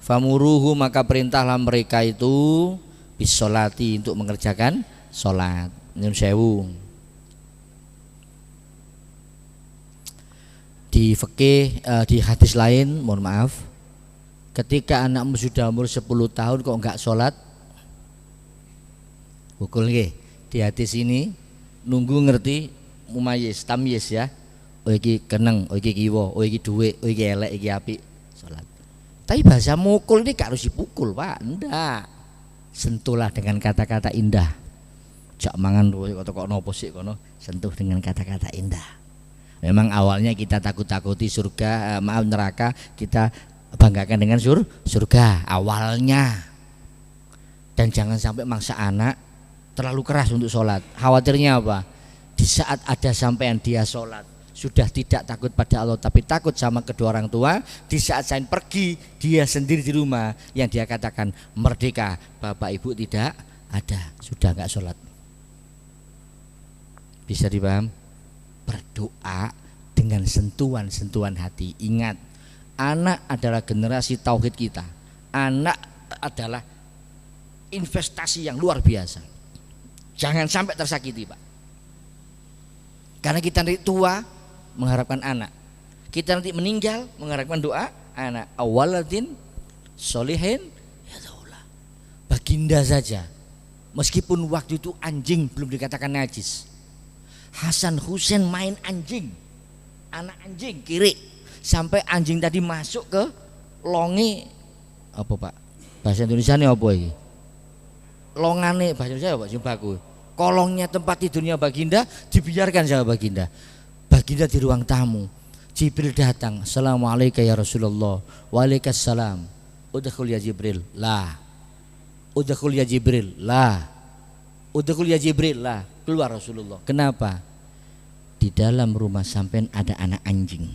famuruhu maka perintahlah mereka itu bisolati untuk mengerjakan sholat. Nyun sewu di fikih di hadis lain, mohon maaf, ketika anakmu sudah umur 10 tahun kok enggak sholat, pukul nggih. Di hadis ini nunggu ngerti mumayyiz tamyiz ya. Oh iki keneng, oh iki kiwa, oh iki dhuwit, oh iki elek, iki apik, salat. Tapi bahasa mukul ini gak harus dipukul, Pak. Ndak. Sentuhlah dengan kata-kata indah. Jak mangan kok nopo sik kono, sentuh dengan kata-kata indah. Memang awalnya kita takut-takuti surga, maaf neraka, kita banggakan dengan surga awalnya. Dan jangan sampai maksa anak terlalu keras untuk sholat. Khawatirnya apa? Di saat ada sampean dia sholat sudah tidak takut pada Allah tapi takut sama kedua orang tua, di saat saya pergi dia sendiri di rumah yang dia katakan merdeka, bapak ibu tidak ada, sudah nggak sholat. Bisa dipaham? Berdoa dengan sentuhan-sentuhan hati. Ingat, anak adalah generasi tauhid kita. Anak adalah investasi yang luar biasa. Jangan sampai tersakiti, Pak. Karena kita nanti tua mengharapkan anak, kita nanti meninggal mengharapkan doa anak. Awaladin solihin ya Allah. Baginda saja, meskipun waktu itu anjing belum dikatakan najis, Hasan Husain main anjing, anak anjing kiri, sampai anjing tadi masuk ke longi apa Pak? Bahasa Indonesia ini apa ini? Longane bahasa Indonesia apa sih baku? Kolongnya tempat tidurnya baginda dibiarkan sama baginda. Baginda di ruang tamu, Jibril datang, assalamualaikum ya Rasulullah, waalaikumsalam, udkhul ya Jibril, lah, udkhul ya Jibril, lah, udkhul ya Jibril, lah, keluar Rasulullah. Kenapa? Di dalam rumah sampean ada anak anjing.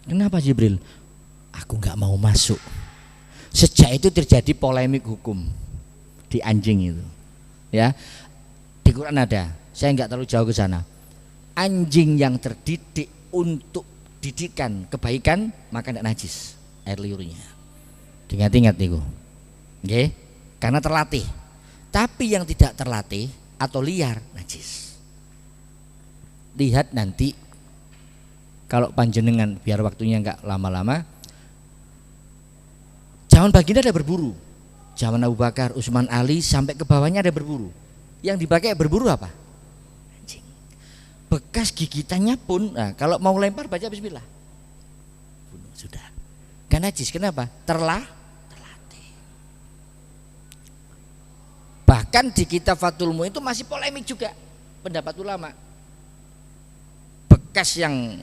Kenapa Jibril? Aku nggak mau masuk. Sejak itu terjadi polemik hukum di anjing itu, ya. Di Quran ada, saya nggak terlalu jauh ke sana. Anjing yang terdidik untuk didikan kebaikan maka tidak najis air liurnya. Ingat-ingat niku, oke? Karena terlatih. Tapi yang tidak terlatih atau liar najis. Lihat nanti kalau panjenengan biar waktunya nggak lama-lama. Zaman baginda ada berburu. Zaman Abu Bakar, Utsman, Ali sampai ke bawahnya ada berburu. Yang dipakai berburu apa? Anjing. Bekas gigitannya pun, nah, kalau mau lempar baca bismillah. Bunuh sudah. Gak najis, kenapa? Terlatih. Bahkan di kitab Fathul Mu'in itu masih polemik juga pendapat ulama. Bekas yang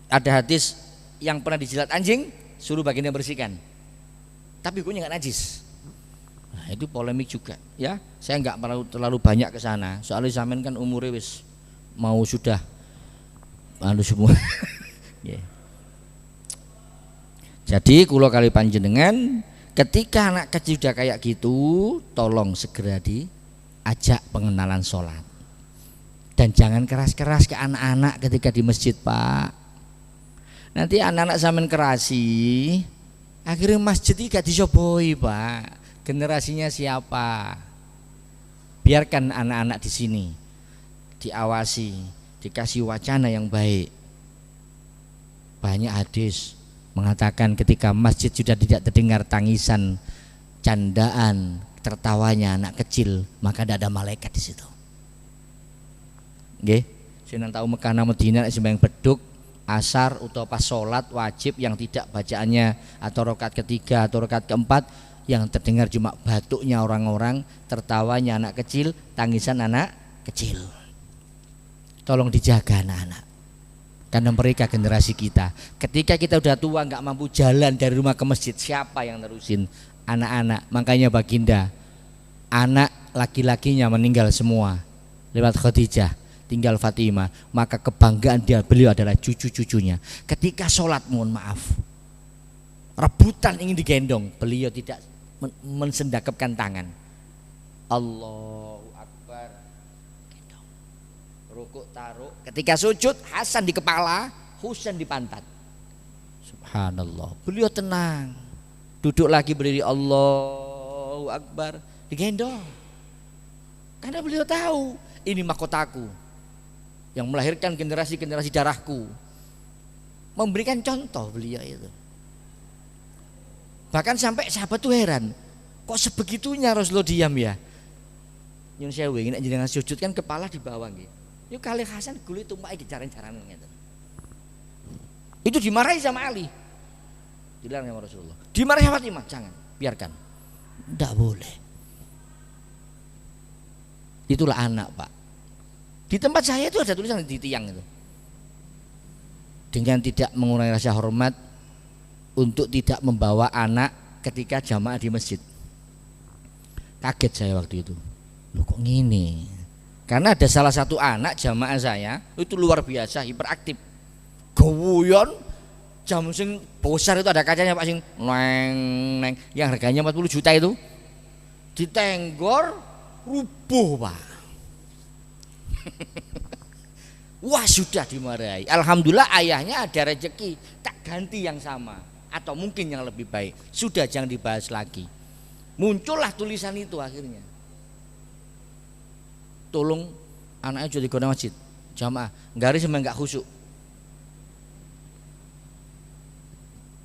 ada hadis yang pernah dijilat anjing suruh baginda bersihkan. Tapi hukumnya nggak najis. Nah, itu polemik juga, ya. Saya nggak terlalu banyak ke sana. Soalnya zaman kan umurnya wis mau sudah semua. Yeah. Jadi kulo kali panjenengan ketika anak kecil sudah kayak gitu, tolong segera diajak pengenalan sholat. Dan jangan keras-keras ke anak-anak ketika di masjid, Pak. Nanti anak-anak zaman kerasi, akhirnya masjid ini gak disoboi, Pak. Generasinya siapa? Biarkan anak-anak di sini diawasi, dikasih wacana yang baik. Banyak hadis mengatakan ketika masjid sudah tidak terdengar tangisan, candaan, tertawanya anak kecil, maka tidak ada malaikat di situ. Nggih, sing tahu Mekah nang Madinah sembahyang beduk asar utawa pas salat wajib yang tidak bacaannya atau rakaat ketiga atau rakaat keempat, yang terdengar cuma batuknya orang-orang, tertawanya anak kecil, tangisan anak kecil. Tolong dijaga anak-anak, karena mereka generasi kita. Ketika kita udah tua nggak mampu jalan dari rumah ke masjid, siapa yang nerusin? Anak-anak. Makanya baginda, anak laki-lakinya meninggal semua lewat Khadijah, tinggal Fatimah, maka kebanggaan beliau adalah cucu-cucunya. Ketika sholat, mohon maaf, rebutan ingin digendong, beliau tidak mensendakepkan tangan. Allahu Akbar, gendong, rukuk taruh. Ketika sujud, Hasan di kepala, Husain di pantat. Subhanallah, beliau tenang. Duduk lagi berdiri, Allahu Akbar, digendong. Karena beliau tahu ini mahkotaku yang melahirkan generasi-generasi darahku. Memberikan contoh beliau itu. Bahkan sampai sahabat tuh heran, kok sebegitunya Rasulullah diam ya. Nyun sewu nek jenengan sujud kan kepala di bawah nggih. Yo kalih Hasan kulit tumpake dijaran-jaran ngeten. Itu dimarahi sama Ali. Dilarang sama Rasulullah. Dimarahi sama Fatimah, jangan, biarkan. Tidak boleh. Itulah anak, Pak. Di tempat saya itu ada tulisan di tiang itu. Dengan tidak mengurangi rasa hormat untuk tidak membawa anak ketika jamaah di masjid. Kaget saya waktu itu. Loh kok gini? Karena ada salah satu anak jamaah saya itu luar biasa hiperaktif. Gowoyon jam sing besar itu ada kacanya Pak, sing neng yang harganya 40 juta itu ditenggor rubuh Pak. Wah sudah dimarahi. Alhamdulillah ayahnya ada rezeki, tak ganti yang sama atau mungkin yang lebih baik. Sudah jangan dibahas lagi. Muncullah tulisan itu akhirnya. Tolong anaknya jadi kona masjid jamaah, garis memang nggak khusyuk.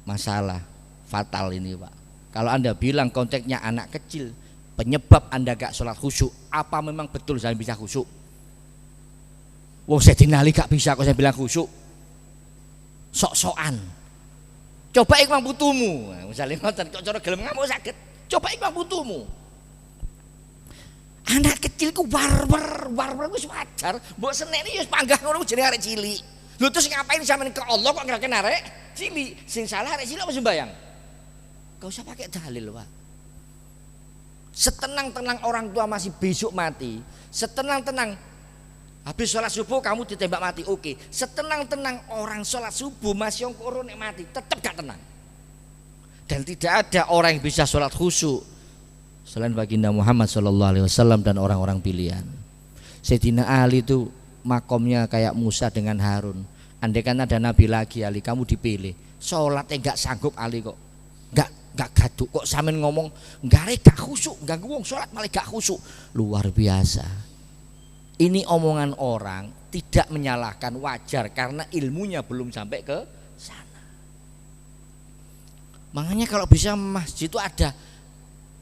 Masalah fatal ini Pak. Kalau Anda bilang konteksnya anak kecil penyebab Anda gak sholat khusyuk, apa memang betul saya bisa khusyuk? Wong Sayyidina Ali gak bisa kok saya bilang khusyuk. Sok-sokan. Coba ikmang putumu. Misalnya ngoten kok cara gelem ngamuk saged. Coba ikmang putumu. Anak kecil ku barbar wis wajar. Mbok seneni ya panggah ngono jenenge arek cilik. Lho terus ngapain sampean ke Allah kok ngeraken arek cilik? Sing salah arek cilik apa sembayang? Gak usah pakai dalil, Pak. Setenang-tenang orang tua masih besok mati. Setenang-tenang habis sholat subuh kamu ditembak mati, oke. Setenang-tenang orang sholat subuh masih yang korun mati, tetap gak tenang. Dan tidak ada orang yang bisa sholat khusyuk selain baginda Muhammad SAW dan orang-orang pilihan. Sayyidina Ali itu makomnya kayak Musa dengan Harun. Andai kan ada nabi lagi Ali, kamu dipilih. Sholatnya gak sanggup Ali kok, gak gaduk kok sampean ngomong gak khusyuk, gak ngomong sholat malah gak khusyuk. Luar biasa. Ini omongan orang, tidak menyalahkan, wajar karena ilmunya belum sampai ke sana. Makanya kalau bisa masjid itu ada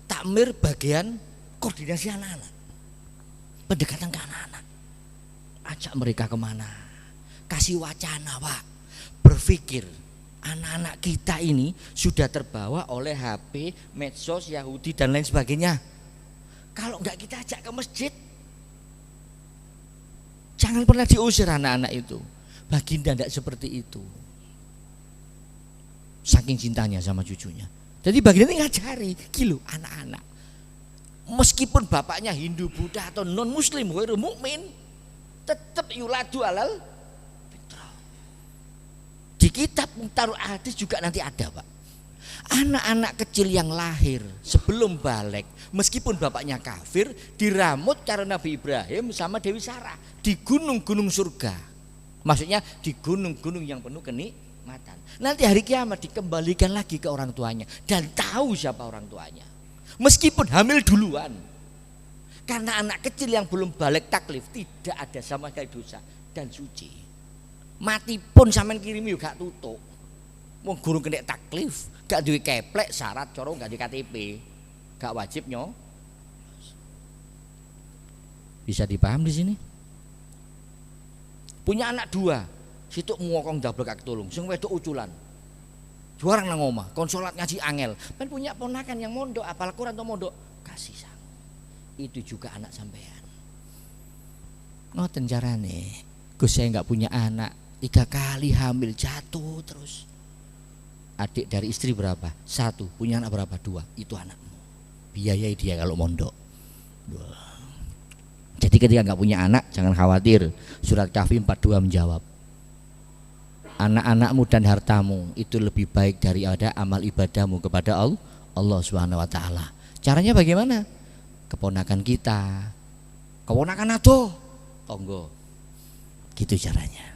takmir bagian koordinasi anak-anak, pendekatan ke anak-anak, ajak mereka kemana, kasih wacana Pak, berpikir anak-anak kita ini sudah terbawa oleh HP, medsos, Yahudi dan lain sebagainya. Kalau enggak kita ajak ke masjid, jangan pernah diusir anak-anak itu. Baginda tidak seperti itu. Saking cintanya sama cucunya. Jadi baginda ini ngajari, kilo anak-anak. Meskipun bapaknya Hindu, Buddha atau non Muslim, ghairu mukmin, tetap yuladu alal fitrah. Di kitab Mukhtarul Hadis juga nanti ada Pak. Anak-anak kecil yang lahir sebelum balik, meskipun bapaknya kafir, diramut cara Nabi Ibrahim sama Dewi Sarah di gunung-gunung surga. Maksudnya di gunung-gunung yang penuh kenikmatan. Nanti hari kiamat dikembalikan lagi ke orang tuanya dan tahu siapa orang tuanya. Meskipun hamil duluan. Karena anak kecil yang belum balik taklif tidak ada sama sekali dosa. dan suci. Mati pun sampean kirimi yo gak tutuk. Wong guru kena taklif, gak duwe keplek syarat cara gak di KTP. Gak wajib Bisa dipaham di sini? Punya anak 2, situk ngokong dablek kak tulung, sing wedok uculan. Juarang nang omah, kon salat ngaji angel. Ben punya ponakan yang mondok, apal Quran atau mondok, kasih sang. Itu juga anak sampean. Ngoten carane. Gus saya enggak punya anak, 3 kali hamil jatuh terus. Adik dari istri berapa? 1, punya anak berapa? 2, itu anakmu. Biayai dia kalau mondok. Jadi ketika enggak punya anak, jangan khawatir. Surat Kahfi 42 menjawab. Anak-anakmu dan hartamu itu lebih baik daripada amal ibadahmu kepada Allah Subhanahu wa taala. Caranya bagaimana? Keponakan kita, keponakan adoh, tonggo. Gitu caranya.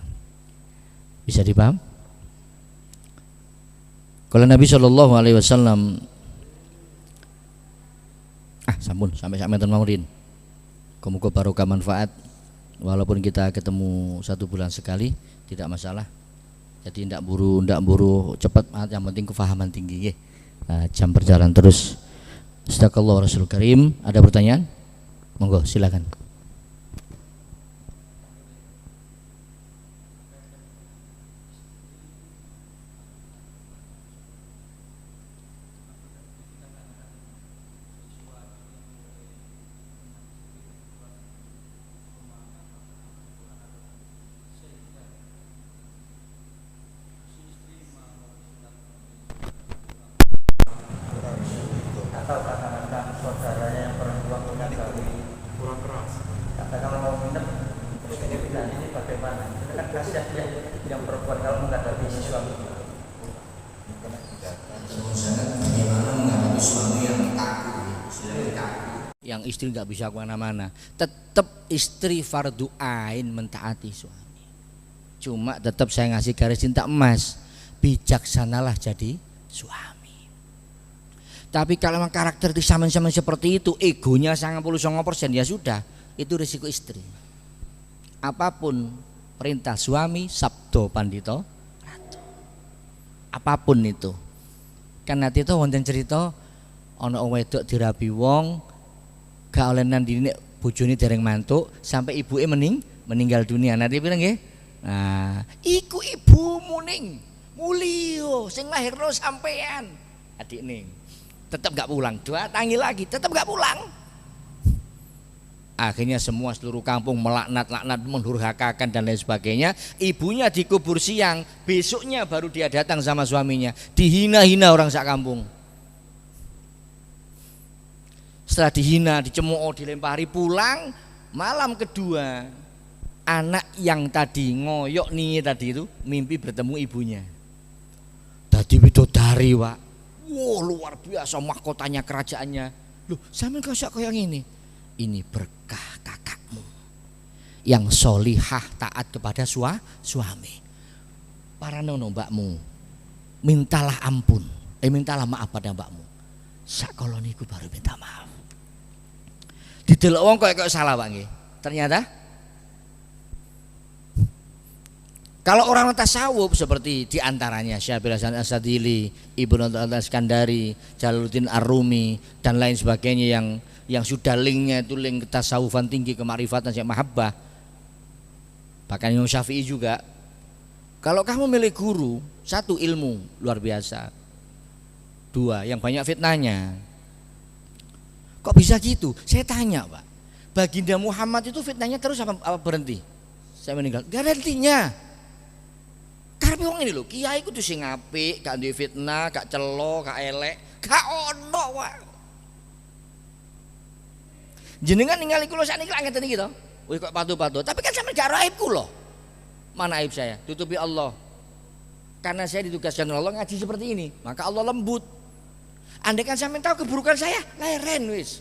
Bisa dipaham? Kalau Nabi Shallallahu alaihi wasallam sampun sampai menten mawon. Muga barokah manfaat. Walaupun kita ketemu 1 bulan sekali tidak masalah. Jadi ndak buru cepat, yang penting kefahaman tinggi ya. Jam berjalan terus. Astagfirullah Rasul Karim. Ada pertanyaan? Monggo silakan. Yang istri nggak bisa kemana-mana, tetap istri fardu ain mentaati suami. Cuma tetap saya ngasih garis cinta emas, bijaksanalah jadi suami. Tapi kalau memang karakter sama-sama seperti itu, egonya 99%, ya sudah, itu risiko istri. Apapun perintah suami, sabdo pandito ratu. Apapun itu. Kan nanti itu wonten cerita ana wedok dirabi wong, gak oleh nandine bojone dereng mantuk sampai ibuke meninggal dunia. Nanti bilang nggih. Nah, iku ibumu ning mulio sing lahirno sampean. Adik ning. Tetap gak pulang. Tangi lagi, tetap gak pulang. Akhirnya semua seluruh kampung melaknat, mendurhakakan dan lain sebagainya. Ibunya dikubur siang, besoknya baru dia datang sama suaminya. Dihina-hina orang sak kampung. Setelah dihina, dicemooh, dilempari, pulang. Malam kedua, anak yang tadi ngoyok nih tadi itu mimpi bertemu ibunya. Tadi bidodari, Pak. Wow, luar biasa mahkotanya kerajaannya. Loh, sampean kok kayak gini? Ini berkah kakakmu yang solihah taat kepada suami. Para nono mbakmu, mintalah ampun, mintalah maaf pada mbakmu. Sakala niku baru minta maaf. Didelok wong kok salah Pak nggih. Ternyata kalau orang tasawuf seperti diantaranya Syekh Hasan As-Sadili, Ibnu Al-Iskandari, Jalaluddin Ar-Rumi dan lain sebagainya yang sudah linknya itu link ketasawufan tinggi, kemarifatan, mahabbah. Bahkan Imam Syafi'i juga. Kalau kamu milih guru, 1 ilmu luar biasa, 2 yang banyak fitnahnya. Kok bisa gitu? Saya tanya Pak, baginda Muhammad itu fitnahnya terus apa berhenti? Saya meninggal, gak ada hentinya. Karena wong ini loh, kiai kudu sing apik, gak duwe fitnah, gak celo, gak elek, gak ono Pak. Jenengan ningali kula sakniki lak ngeten iki to. Wis kok patuh-patuh, tapi kan sampe gak aib kula. Mana aib saya? Tutupi Allah. Karena saya ditugaskan oleh Allah ngaji seperti ini, maka Allah lembut. Andai kan sampean tahu keburukan saya, leren wis.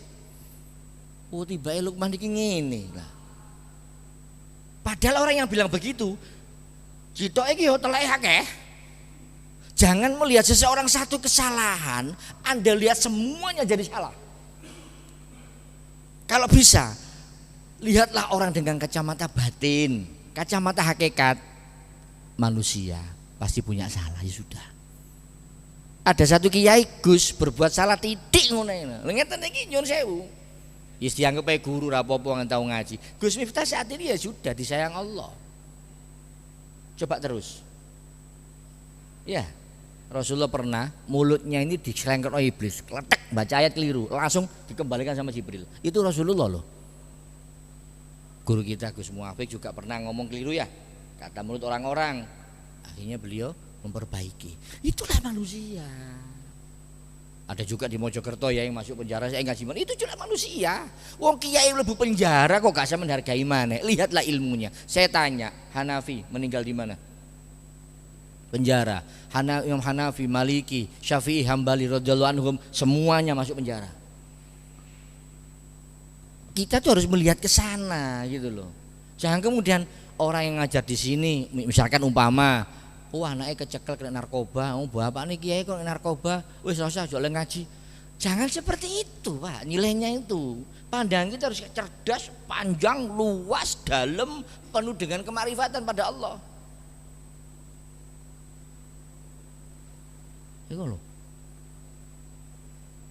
Oh, tiba Lukman iki ngene lah. Padahal orang yang bilang begitu, citoke iki yo teleke akeh. Jangan melihat seseorang satu kesalahan, Anda lihat semuanya jadi salah. Kalau bisa, lihatlah orang dengan kacamata batin. kacamata hakikat manusia pasti punya salah, ya sudah. Ada satu kiai Gus berbuat salah titik ngono ngene. Lha ngeten iki nyuwun sewu. Wis dianggap ae guru ra apa-apa ngan tau ngaji. Gus Miftah saat ini ya sudah disayang Allah. Coba terus. Ya, Rasulullah pernah mulutnya ini diselengkat oleh iblis, kletek baca ayat keliru, langsung dikembalikan sama Jibril. Itu Rasulullah loh. Guru kita Gus Muafik juga pernah ngomong keliru ya, kata menurut orang-orang. Akhirnya beliau memperbaiki. Itulah manusia. Ada juga di Mojokerto ya yang masuk penjara, saya ngaji mana. Itu juga manusia. Wong kiai lebu penjara kok gak bisa menghargai mana? Lihatlah ilmunya. Saya tanya, Hanafi meninggal di mana? Penjara. Imam Hanafi, Maliki, Syafi'i, Hambali radhiyallahu anhum semuanya masuk penjara. Kita tuh harus melihat ke sana gitu loh. Jangan kemudian orang yang ngajar di sini, misalkan umpama, anaknya kecekel kena narkoba, bapak nih kiai kok narkoba, wis usah jualan ngaji. Jangan seperti itu, Pak. Nilainya itu. Pandangan kita harus cerdas, panjang, luas, dalam, penuh dengan kemarifatan pada Allah. Iku lho.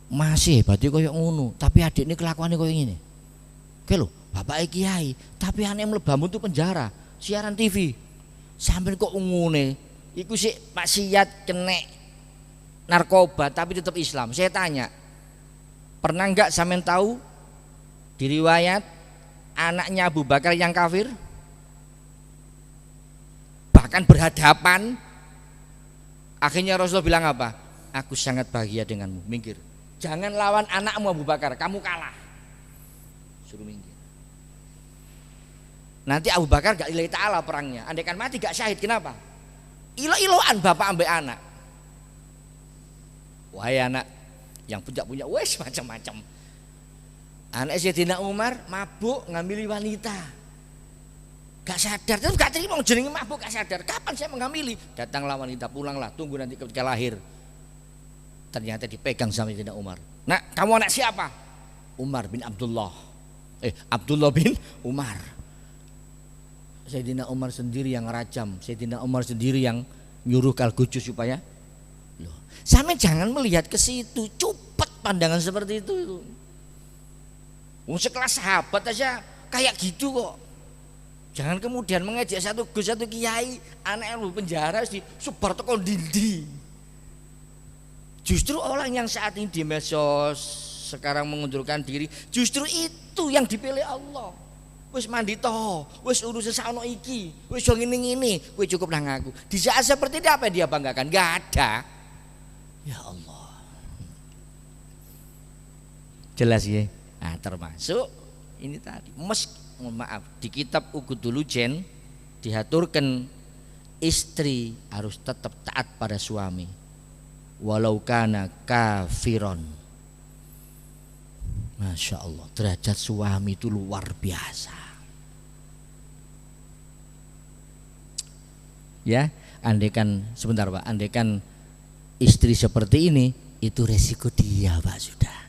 Masih hebat koyo ngono, tapi adik ini kelakuannya koyo ngene. Oke lho, bapak kiai, tapi aneh mlebu tuh penjara, siaran TV. Sampai kok ngene, iku sih maksiat kena narkoba tapi tetap Islam. Saya tanya, pernah enggak sampean tahu di riwayat anaknya Abu Bakar yang kafir? Bahkan berhadapan. Akhirnya Rasulullah bilang apa? Aku sangat bahagia denganmu, minggir. Jangan lawan anakmu Abu Bakar, kamu kalah. Suruh minggir. Nanti Abu Bakar gak lillahi ta'ala perangnya. Andai kan mati gak syahid, kenapa? Ilo-iloan bapak ambek anak. Wahai anak yang punya wes macam-macam. Anak Sayyidina Umar mabuk ngamili wanita. Gak sadar, terus gak terima jenenge mabuk gak sadar. Kapan saya mengamili? Datanglah wanita, pulanglah, tunggu nanti ketika lahir. Ternyata dipegang sama Sayyidina Umar. Nah, kamu anak siapa? Umar bin Abdullah. Abdullah bin Umar. Sayyidina Umar sendiri yang rajam, Sayyidina Umar sendiri yang nyuruh Kalgucus supaya loh. Sampai jangan melihat ke situ, cepet pandangan seperti itu. Sekelas sahabat aja kayak gitu kok. Jangan kemudian mengejek satu gus satu kiai anak lu penjara di sebar teko dindi. Justru orang yang saat ini di medsos sekarang mengundurkan diri, justru itu yang dipilih Allah. Wis mandi toh, wis urus sesaono iki, wis yo ngene-ngene, kowe cukup nang aku. Di saat seperti ini apa yang dia banggakan? Enggak ada. Ya Allah. Jelas ya. Nah, termasuk ini tadi. Maaf, di kitab Uqudul Jen diaturkan istri harus tetap taat pada suami walau kana kafiron. Masya Allah, derajat suami itu luar biasa. Ya, andaikan sebentar Pak, andaikan istri seperti ini, itu resiko dia Pak sudah.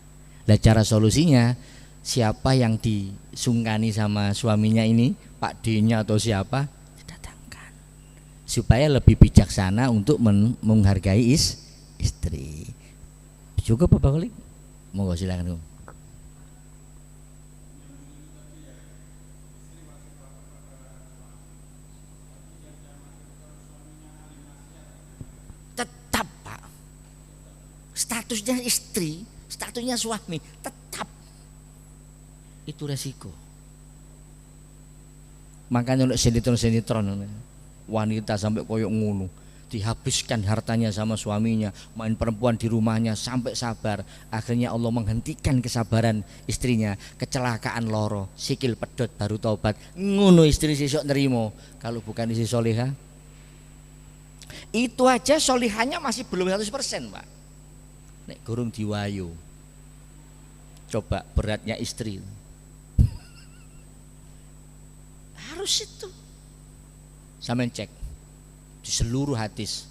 Nah, cara solusinya siapa yang disungkani sama suaminya ini, Pak D-nya atau siapa, didatangkan supaya lebih bijaksana untuk menghargai istri. Cukup Pak Khalid? Monggo silakan. Tetap Pak, statusnya istri, statusnya suami, tetap itu resiko. Makanya untuk sinetron wanita sampai koyok ngono dihabiskan hartanya sama suaminya, main perempuan di rumahnya sampai sabar. Akhirnya Allah menghentikan kesabaran istrinya, kecelakaan loro, sikil pedot baru taubat. Ngono istri sesok nerimo. Kalau bukan istri soleha, itu aja solihanya masih belum 100% Pak. Nek gurung diwayu, coba beratnya istri. Harus itu. Sampai cek di seluruh hadis,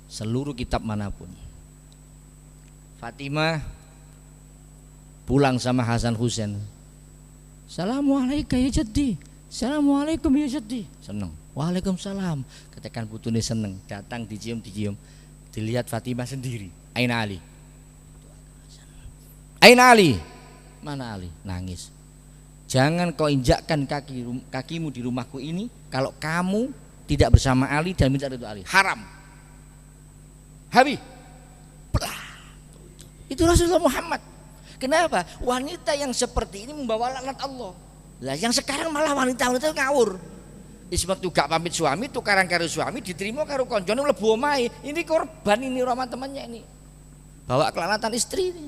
seluruh kitab manapun. Fatimah pulang sama Hasan Husain. Assalamualaikum ya jaddi. Assalamualaikum ya Jati, seneng. Waalaikumsalam. Ketekan putune seneng, datang dicium, dilihat Fatimah sendiri. Aina Ali? Aina Ali? Mana Ali? Nangis. Jangan kau injakkan kakimu di rumahku ini kalau kamu tidak bersama Ali dan minta restu Ali. Haram. Habis. Itu Rasulullah Muhammad. Kenapa? Wanita yang seperti ini membawa laknat Allah. Lah yang sekarang malah wanita-wanita ngawur. Ismet tuh gak pamit suami, tukaran karo suami, diterima karo konjone mlebu omahe. Ini korban ini ramah temannya ini. Bawa kelaknatan istri ini.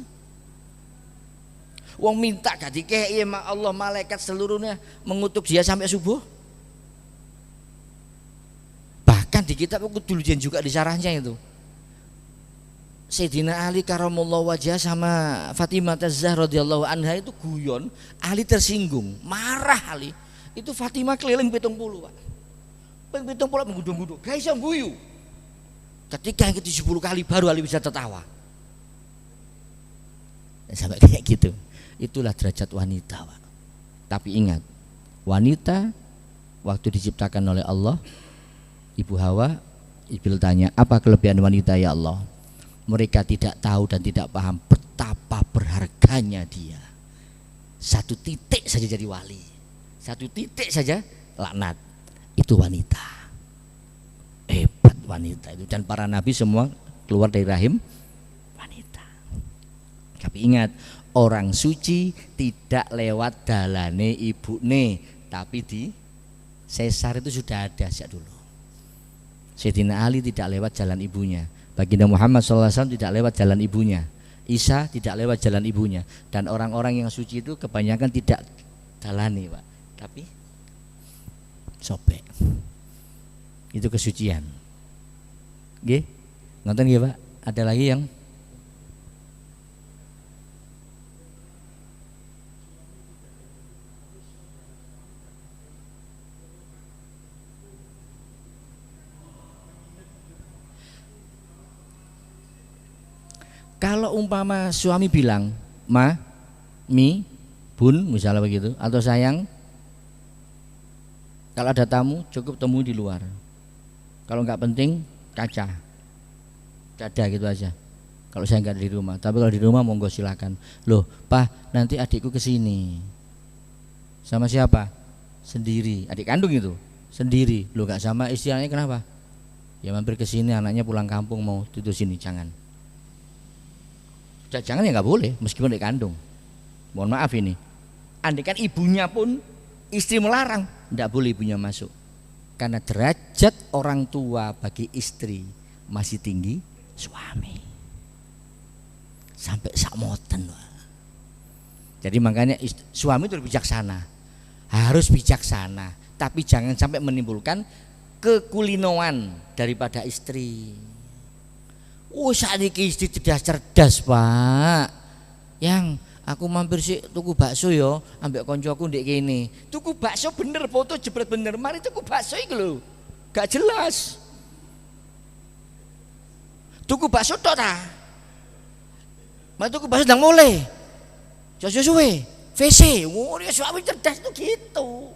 Wong minta gak dikei Allah, malaikat seluruhnya mengutuk dia sampai subuh. Bahkan di kitab Qudulujen juga di syarahnya itu. Sayyidina Ali karamallahu wajah sama Fatimah Az-Zahra radhiyallahu anha itu guyon, Ali tersinggung, marah Ali. Itu Fatimah keliling 70, Pak. Ping 70 menggudung-gudung, gak iso guyu. Ketika yang ke-10 kali baru Ali bisa tertawa. Dan sampai kayak gitu. Itulah derajat wanita, Pak. Tapi ingat, wanita waktu diciptakan oleh Allah, Ibu Hawa, Ibil tanya, apa kelebihan wanita ya Allah? Mereka tidak tahu dan tidak paham betapa berharganya dia. Satu titik saja jadi wali, satu titik saja laknat. Itu wanita. Hebat wanita itu. Dan para nabi semua keluar dari rahim wanita. Tapi ingat, orang suci tidak lewat dalane ibune, tapi di sesar itu sudah ada sejak dulu. Sayyidina Ali tidak lewat jalan ibunya, Baginda Muhammad SAW tidak lewat jalan ibunya, Isa tidak lewat jalan ibunya. Dan orang-orang yang suci itu kebanyakan tidak dalani, Pak, tapi sobek. Itu kesucian. Nggih, nonton nggih, Pak? Ada lagi yang kalau umpama suami bilang, "Ma, Mi, Bun," misalnya begitu, atau sayang, kalau ada tamu cukup temui di luar. Kalau nggak penting kaca, dada gitu aja. Kalau saya nggak di rumah, tapi kalau di rumah monggo silakan. Loh, Pak, nanti adikku kesini. Sama siapa? Sendiri. Adik kandung itu sendiri. Loh, nggak sama istilahnya kenapa? Ya mampir kesini, anaknya pulang kampung mau tidur sini, jangan. Jangan ya nggak boleh, meskipun adik kandung. Mohon maaf ini. Andai kan ibunya pun istri melarang, tidak boleh ibunya masuk. Karena derajat orang tua bagi istri masih tinggi suami. Sampai sakmoten. Jadi makanya suami itu bijaksana. Harus bijaksana, tapi jangan sampai menimbulkan kekulinoan daripada istri. Oh, saat ini istri cerdas, Pak. Yang aku mampir sih tuku bakso yo, ambek koncoku ndek kene. Tuku bakso bener, foto jebret bener. Mari tuku bakso iki lho. Gak jelas. Tuku bakso tok ta? Mari tuku bakso ndang mulai. Suwe-suwe. VC, dia suami cerdas tuh gitu.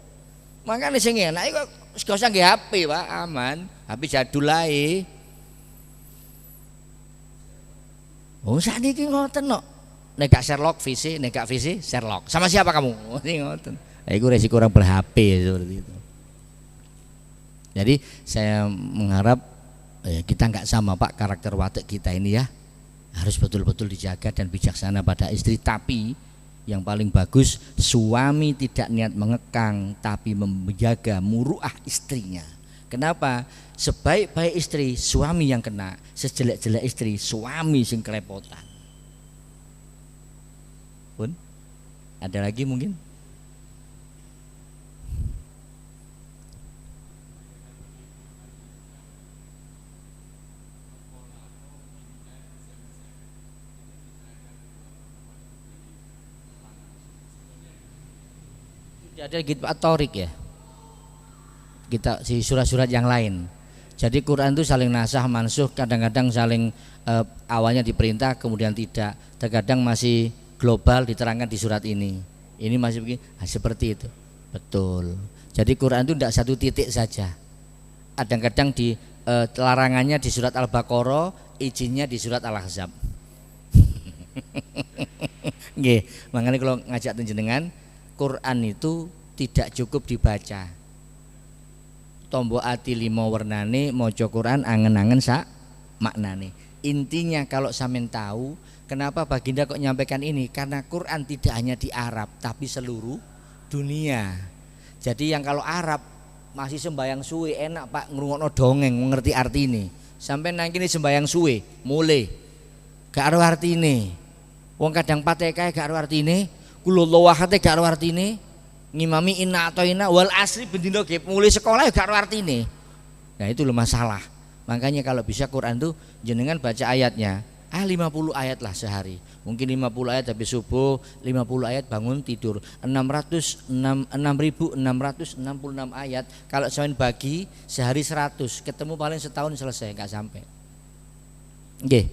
Makanya sing enak kok gak usah nggih HP, Pak, aman. HP jadul ae. Oh, saat ini ngoten no. Nek gak Sherlock VC, nek gak VC Sherlock. Sama siapa kamu? Oh, ini ngoten. Itu resiko orang ber-HP seperti itu. Jadi saya mengharap kita nggak sama, Pak, karakter watak kita ini ya. Harus betul-betul dijaga dan bijaksana pada istri. Tapi yang paling bagus, suami tidak niat mengekang tapi menjaga muruah istrinya. Kenapa? Sebaik-baik istri suami yang kena, sejelek-jelek istri suami sing kelepotan. Pun ada lagi mungkin? Ada gitu atorik ya. Kita si surat-surat yang lain. Jadi Quran itu saling nasah mansuh, kadang-kadang saling awalnya diperintah kemudian tidak, terkadang masih global diterangkan di surat ini masih begini, seperti itu betul. Jadi Quran itu tidak satu titik saja. Kadang-kadang di larangannya di surat Al-Baqarah, izinnya di surat Al-Ahzab. Nggih, makanya kalau ngajak jenengan, Quran itu tidak cukup dibaca. Tombo ati limo wernane maca Quran angen-angen sak maknane. Intinya kalau sampean tahu kenapa baginda kok nyampaikan ini, karena Quran tidak hanya di Arab tapi seluruh dunia. Jadi yang kalau Arab masih sembayang suwe enak Pak ngrungokno dongeng ngerti artine. Sampai nang kene sembayang suwe mulai gak aro artine. Wong kadang Fatihah gak aro artine, kulullahu ahad gak aro artine, ngimami inna atoina wal asri bendina ge mulai sekolah gak aro artine. Nah itu loh masalah. Makanya kalau bisa Quran tuh jenengan baca ayatnya 50 ayat lah sehari. Mungkin 50 ayat habis subuh, 50 ayat bangun tidur. 666 ayat. Kalau sampean bagi sehari 100, ketemu paling setahun selesai, enggak sampai. Nggih.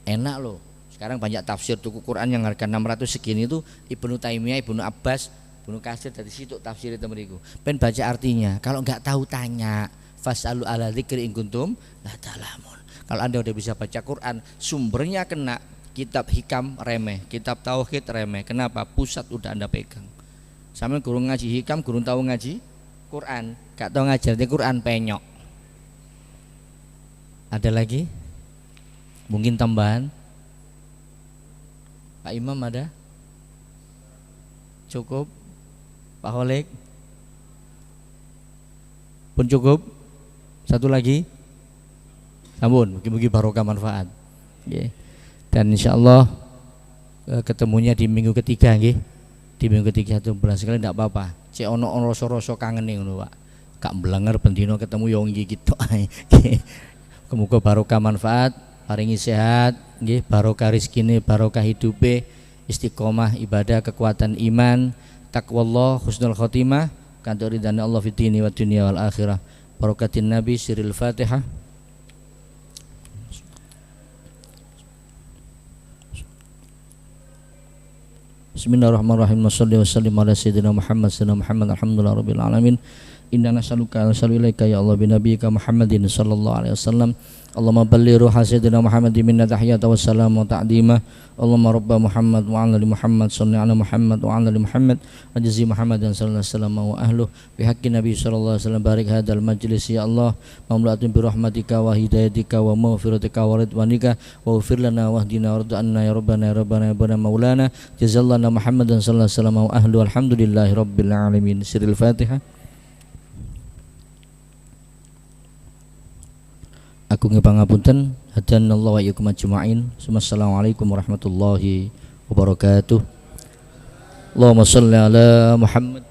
Enak loh. Sekarang banyak tafsir tuku Quran yang harga 600 segini itu Ibnu Taimiyah, Ibnu Abbas, Ibnu Katsir dari situ tafsir itu mriku. Ben baca artinya. Kalau enggak tahu tanya. Fasalu ala dzikri in kuntum la ta'lamun. Kalau Anda udah bisa baca Quran, sumbernya kena, kitab hikam remeh, kitab tauhid remeh. Kenapa? Pusat udah Anda pegang. Sampeyan gurung ngaji hikam, gurung tahu ngaji Quran, gak tahu ngajarnya Quran penyok. Ada lagi? Mungkin tambahan? Pak Imam ada? Cukup? Pak Holik? Pun cukup? Satu lagi? Sampun, mugi-mugi barokah manfaat. Nggih. Dan insyaallah ketemunya di minggu ketiga nggih. Di minggu ketiga itu belas sekali tidak apa-apa. Cek ono rasa-rasa kangene ngono, Pak. Gak mblenger ben dina ketemu yo iki gitu ae. Muga barokah manfaat, paringi sehat, nggih, barokah rezekine, barokah hidupe, istiqomah ibadah, kekuatan iman, taqwallah, husnul khotimah, kanthi ridhane Allah fid dini wad dunya wal akhirah. Barakatin Nabi siril Fatihah. Bismillahirrahmanirrahim. Wassallallahu wasallim ala sayyidina Muhammad sallallahu Muhammad alhamdulillah rabbil alamin. Inna nas'aluka wa sallu ilaika ya Allah bi nabiyyika Muhammadin sallallahu alaihi wasallam. Allahumma balligh ruha sayyidina Muhammadin minna tahiyatan wa salam wa ta'dima. Allahumma rabba Muhammad wa ala ali Muhammad salli ala Muhammad wa ala ali Muhammad ajzi Muhammadan sallallahu alaihi wasallam wa ahluh bi haqqi nabi sallallahu alaihi wasallam. Barik hadzal majlis ya Allah mamlu'atun bi rahmatika wa hidayatika wa maghfiratika wa ridwanika wa ighfir lana wahdina warda anna ya rabbana ya rabbana ya rabbana maulana jazallahu Muhammadan sallallahu alaihi wasallam wa ahluh alhamdulillahi rabbil alamin. Siril Fatihah. Aku ngepangapunten hadanallahu wa iyyakum ajma'in. Assalamualaikum warahmatullahi wabarakatuh. Allahumma shalli ala Muhammad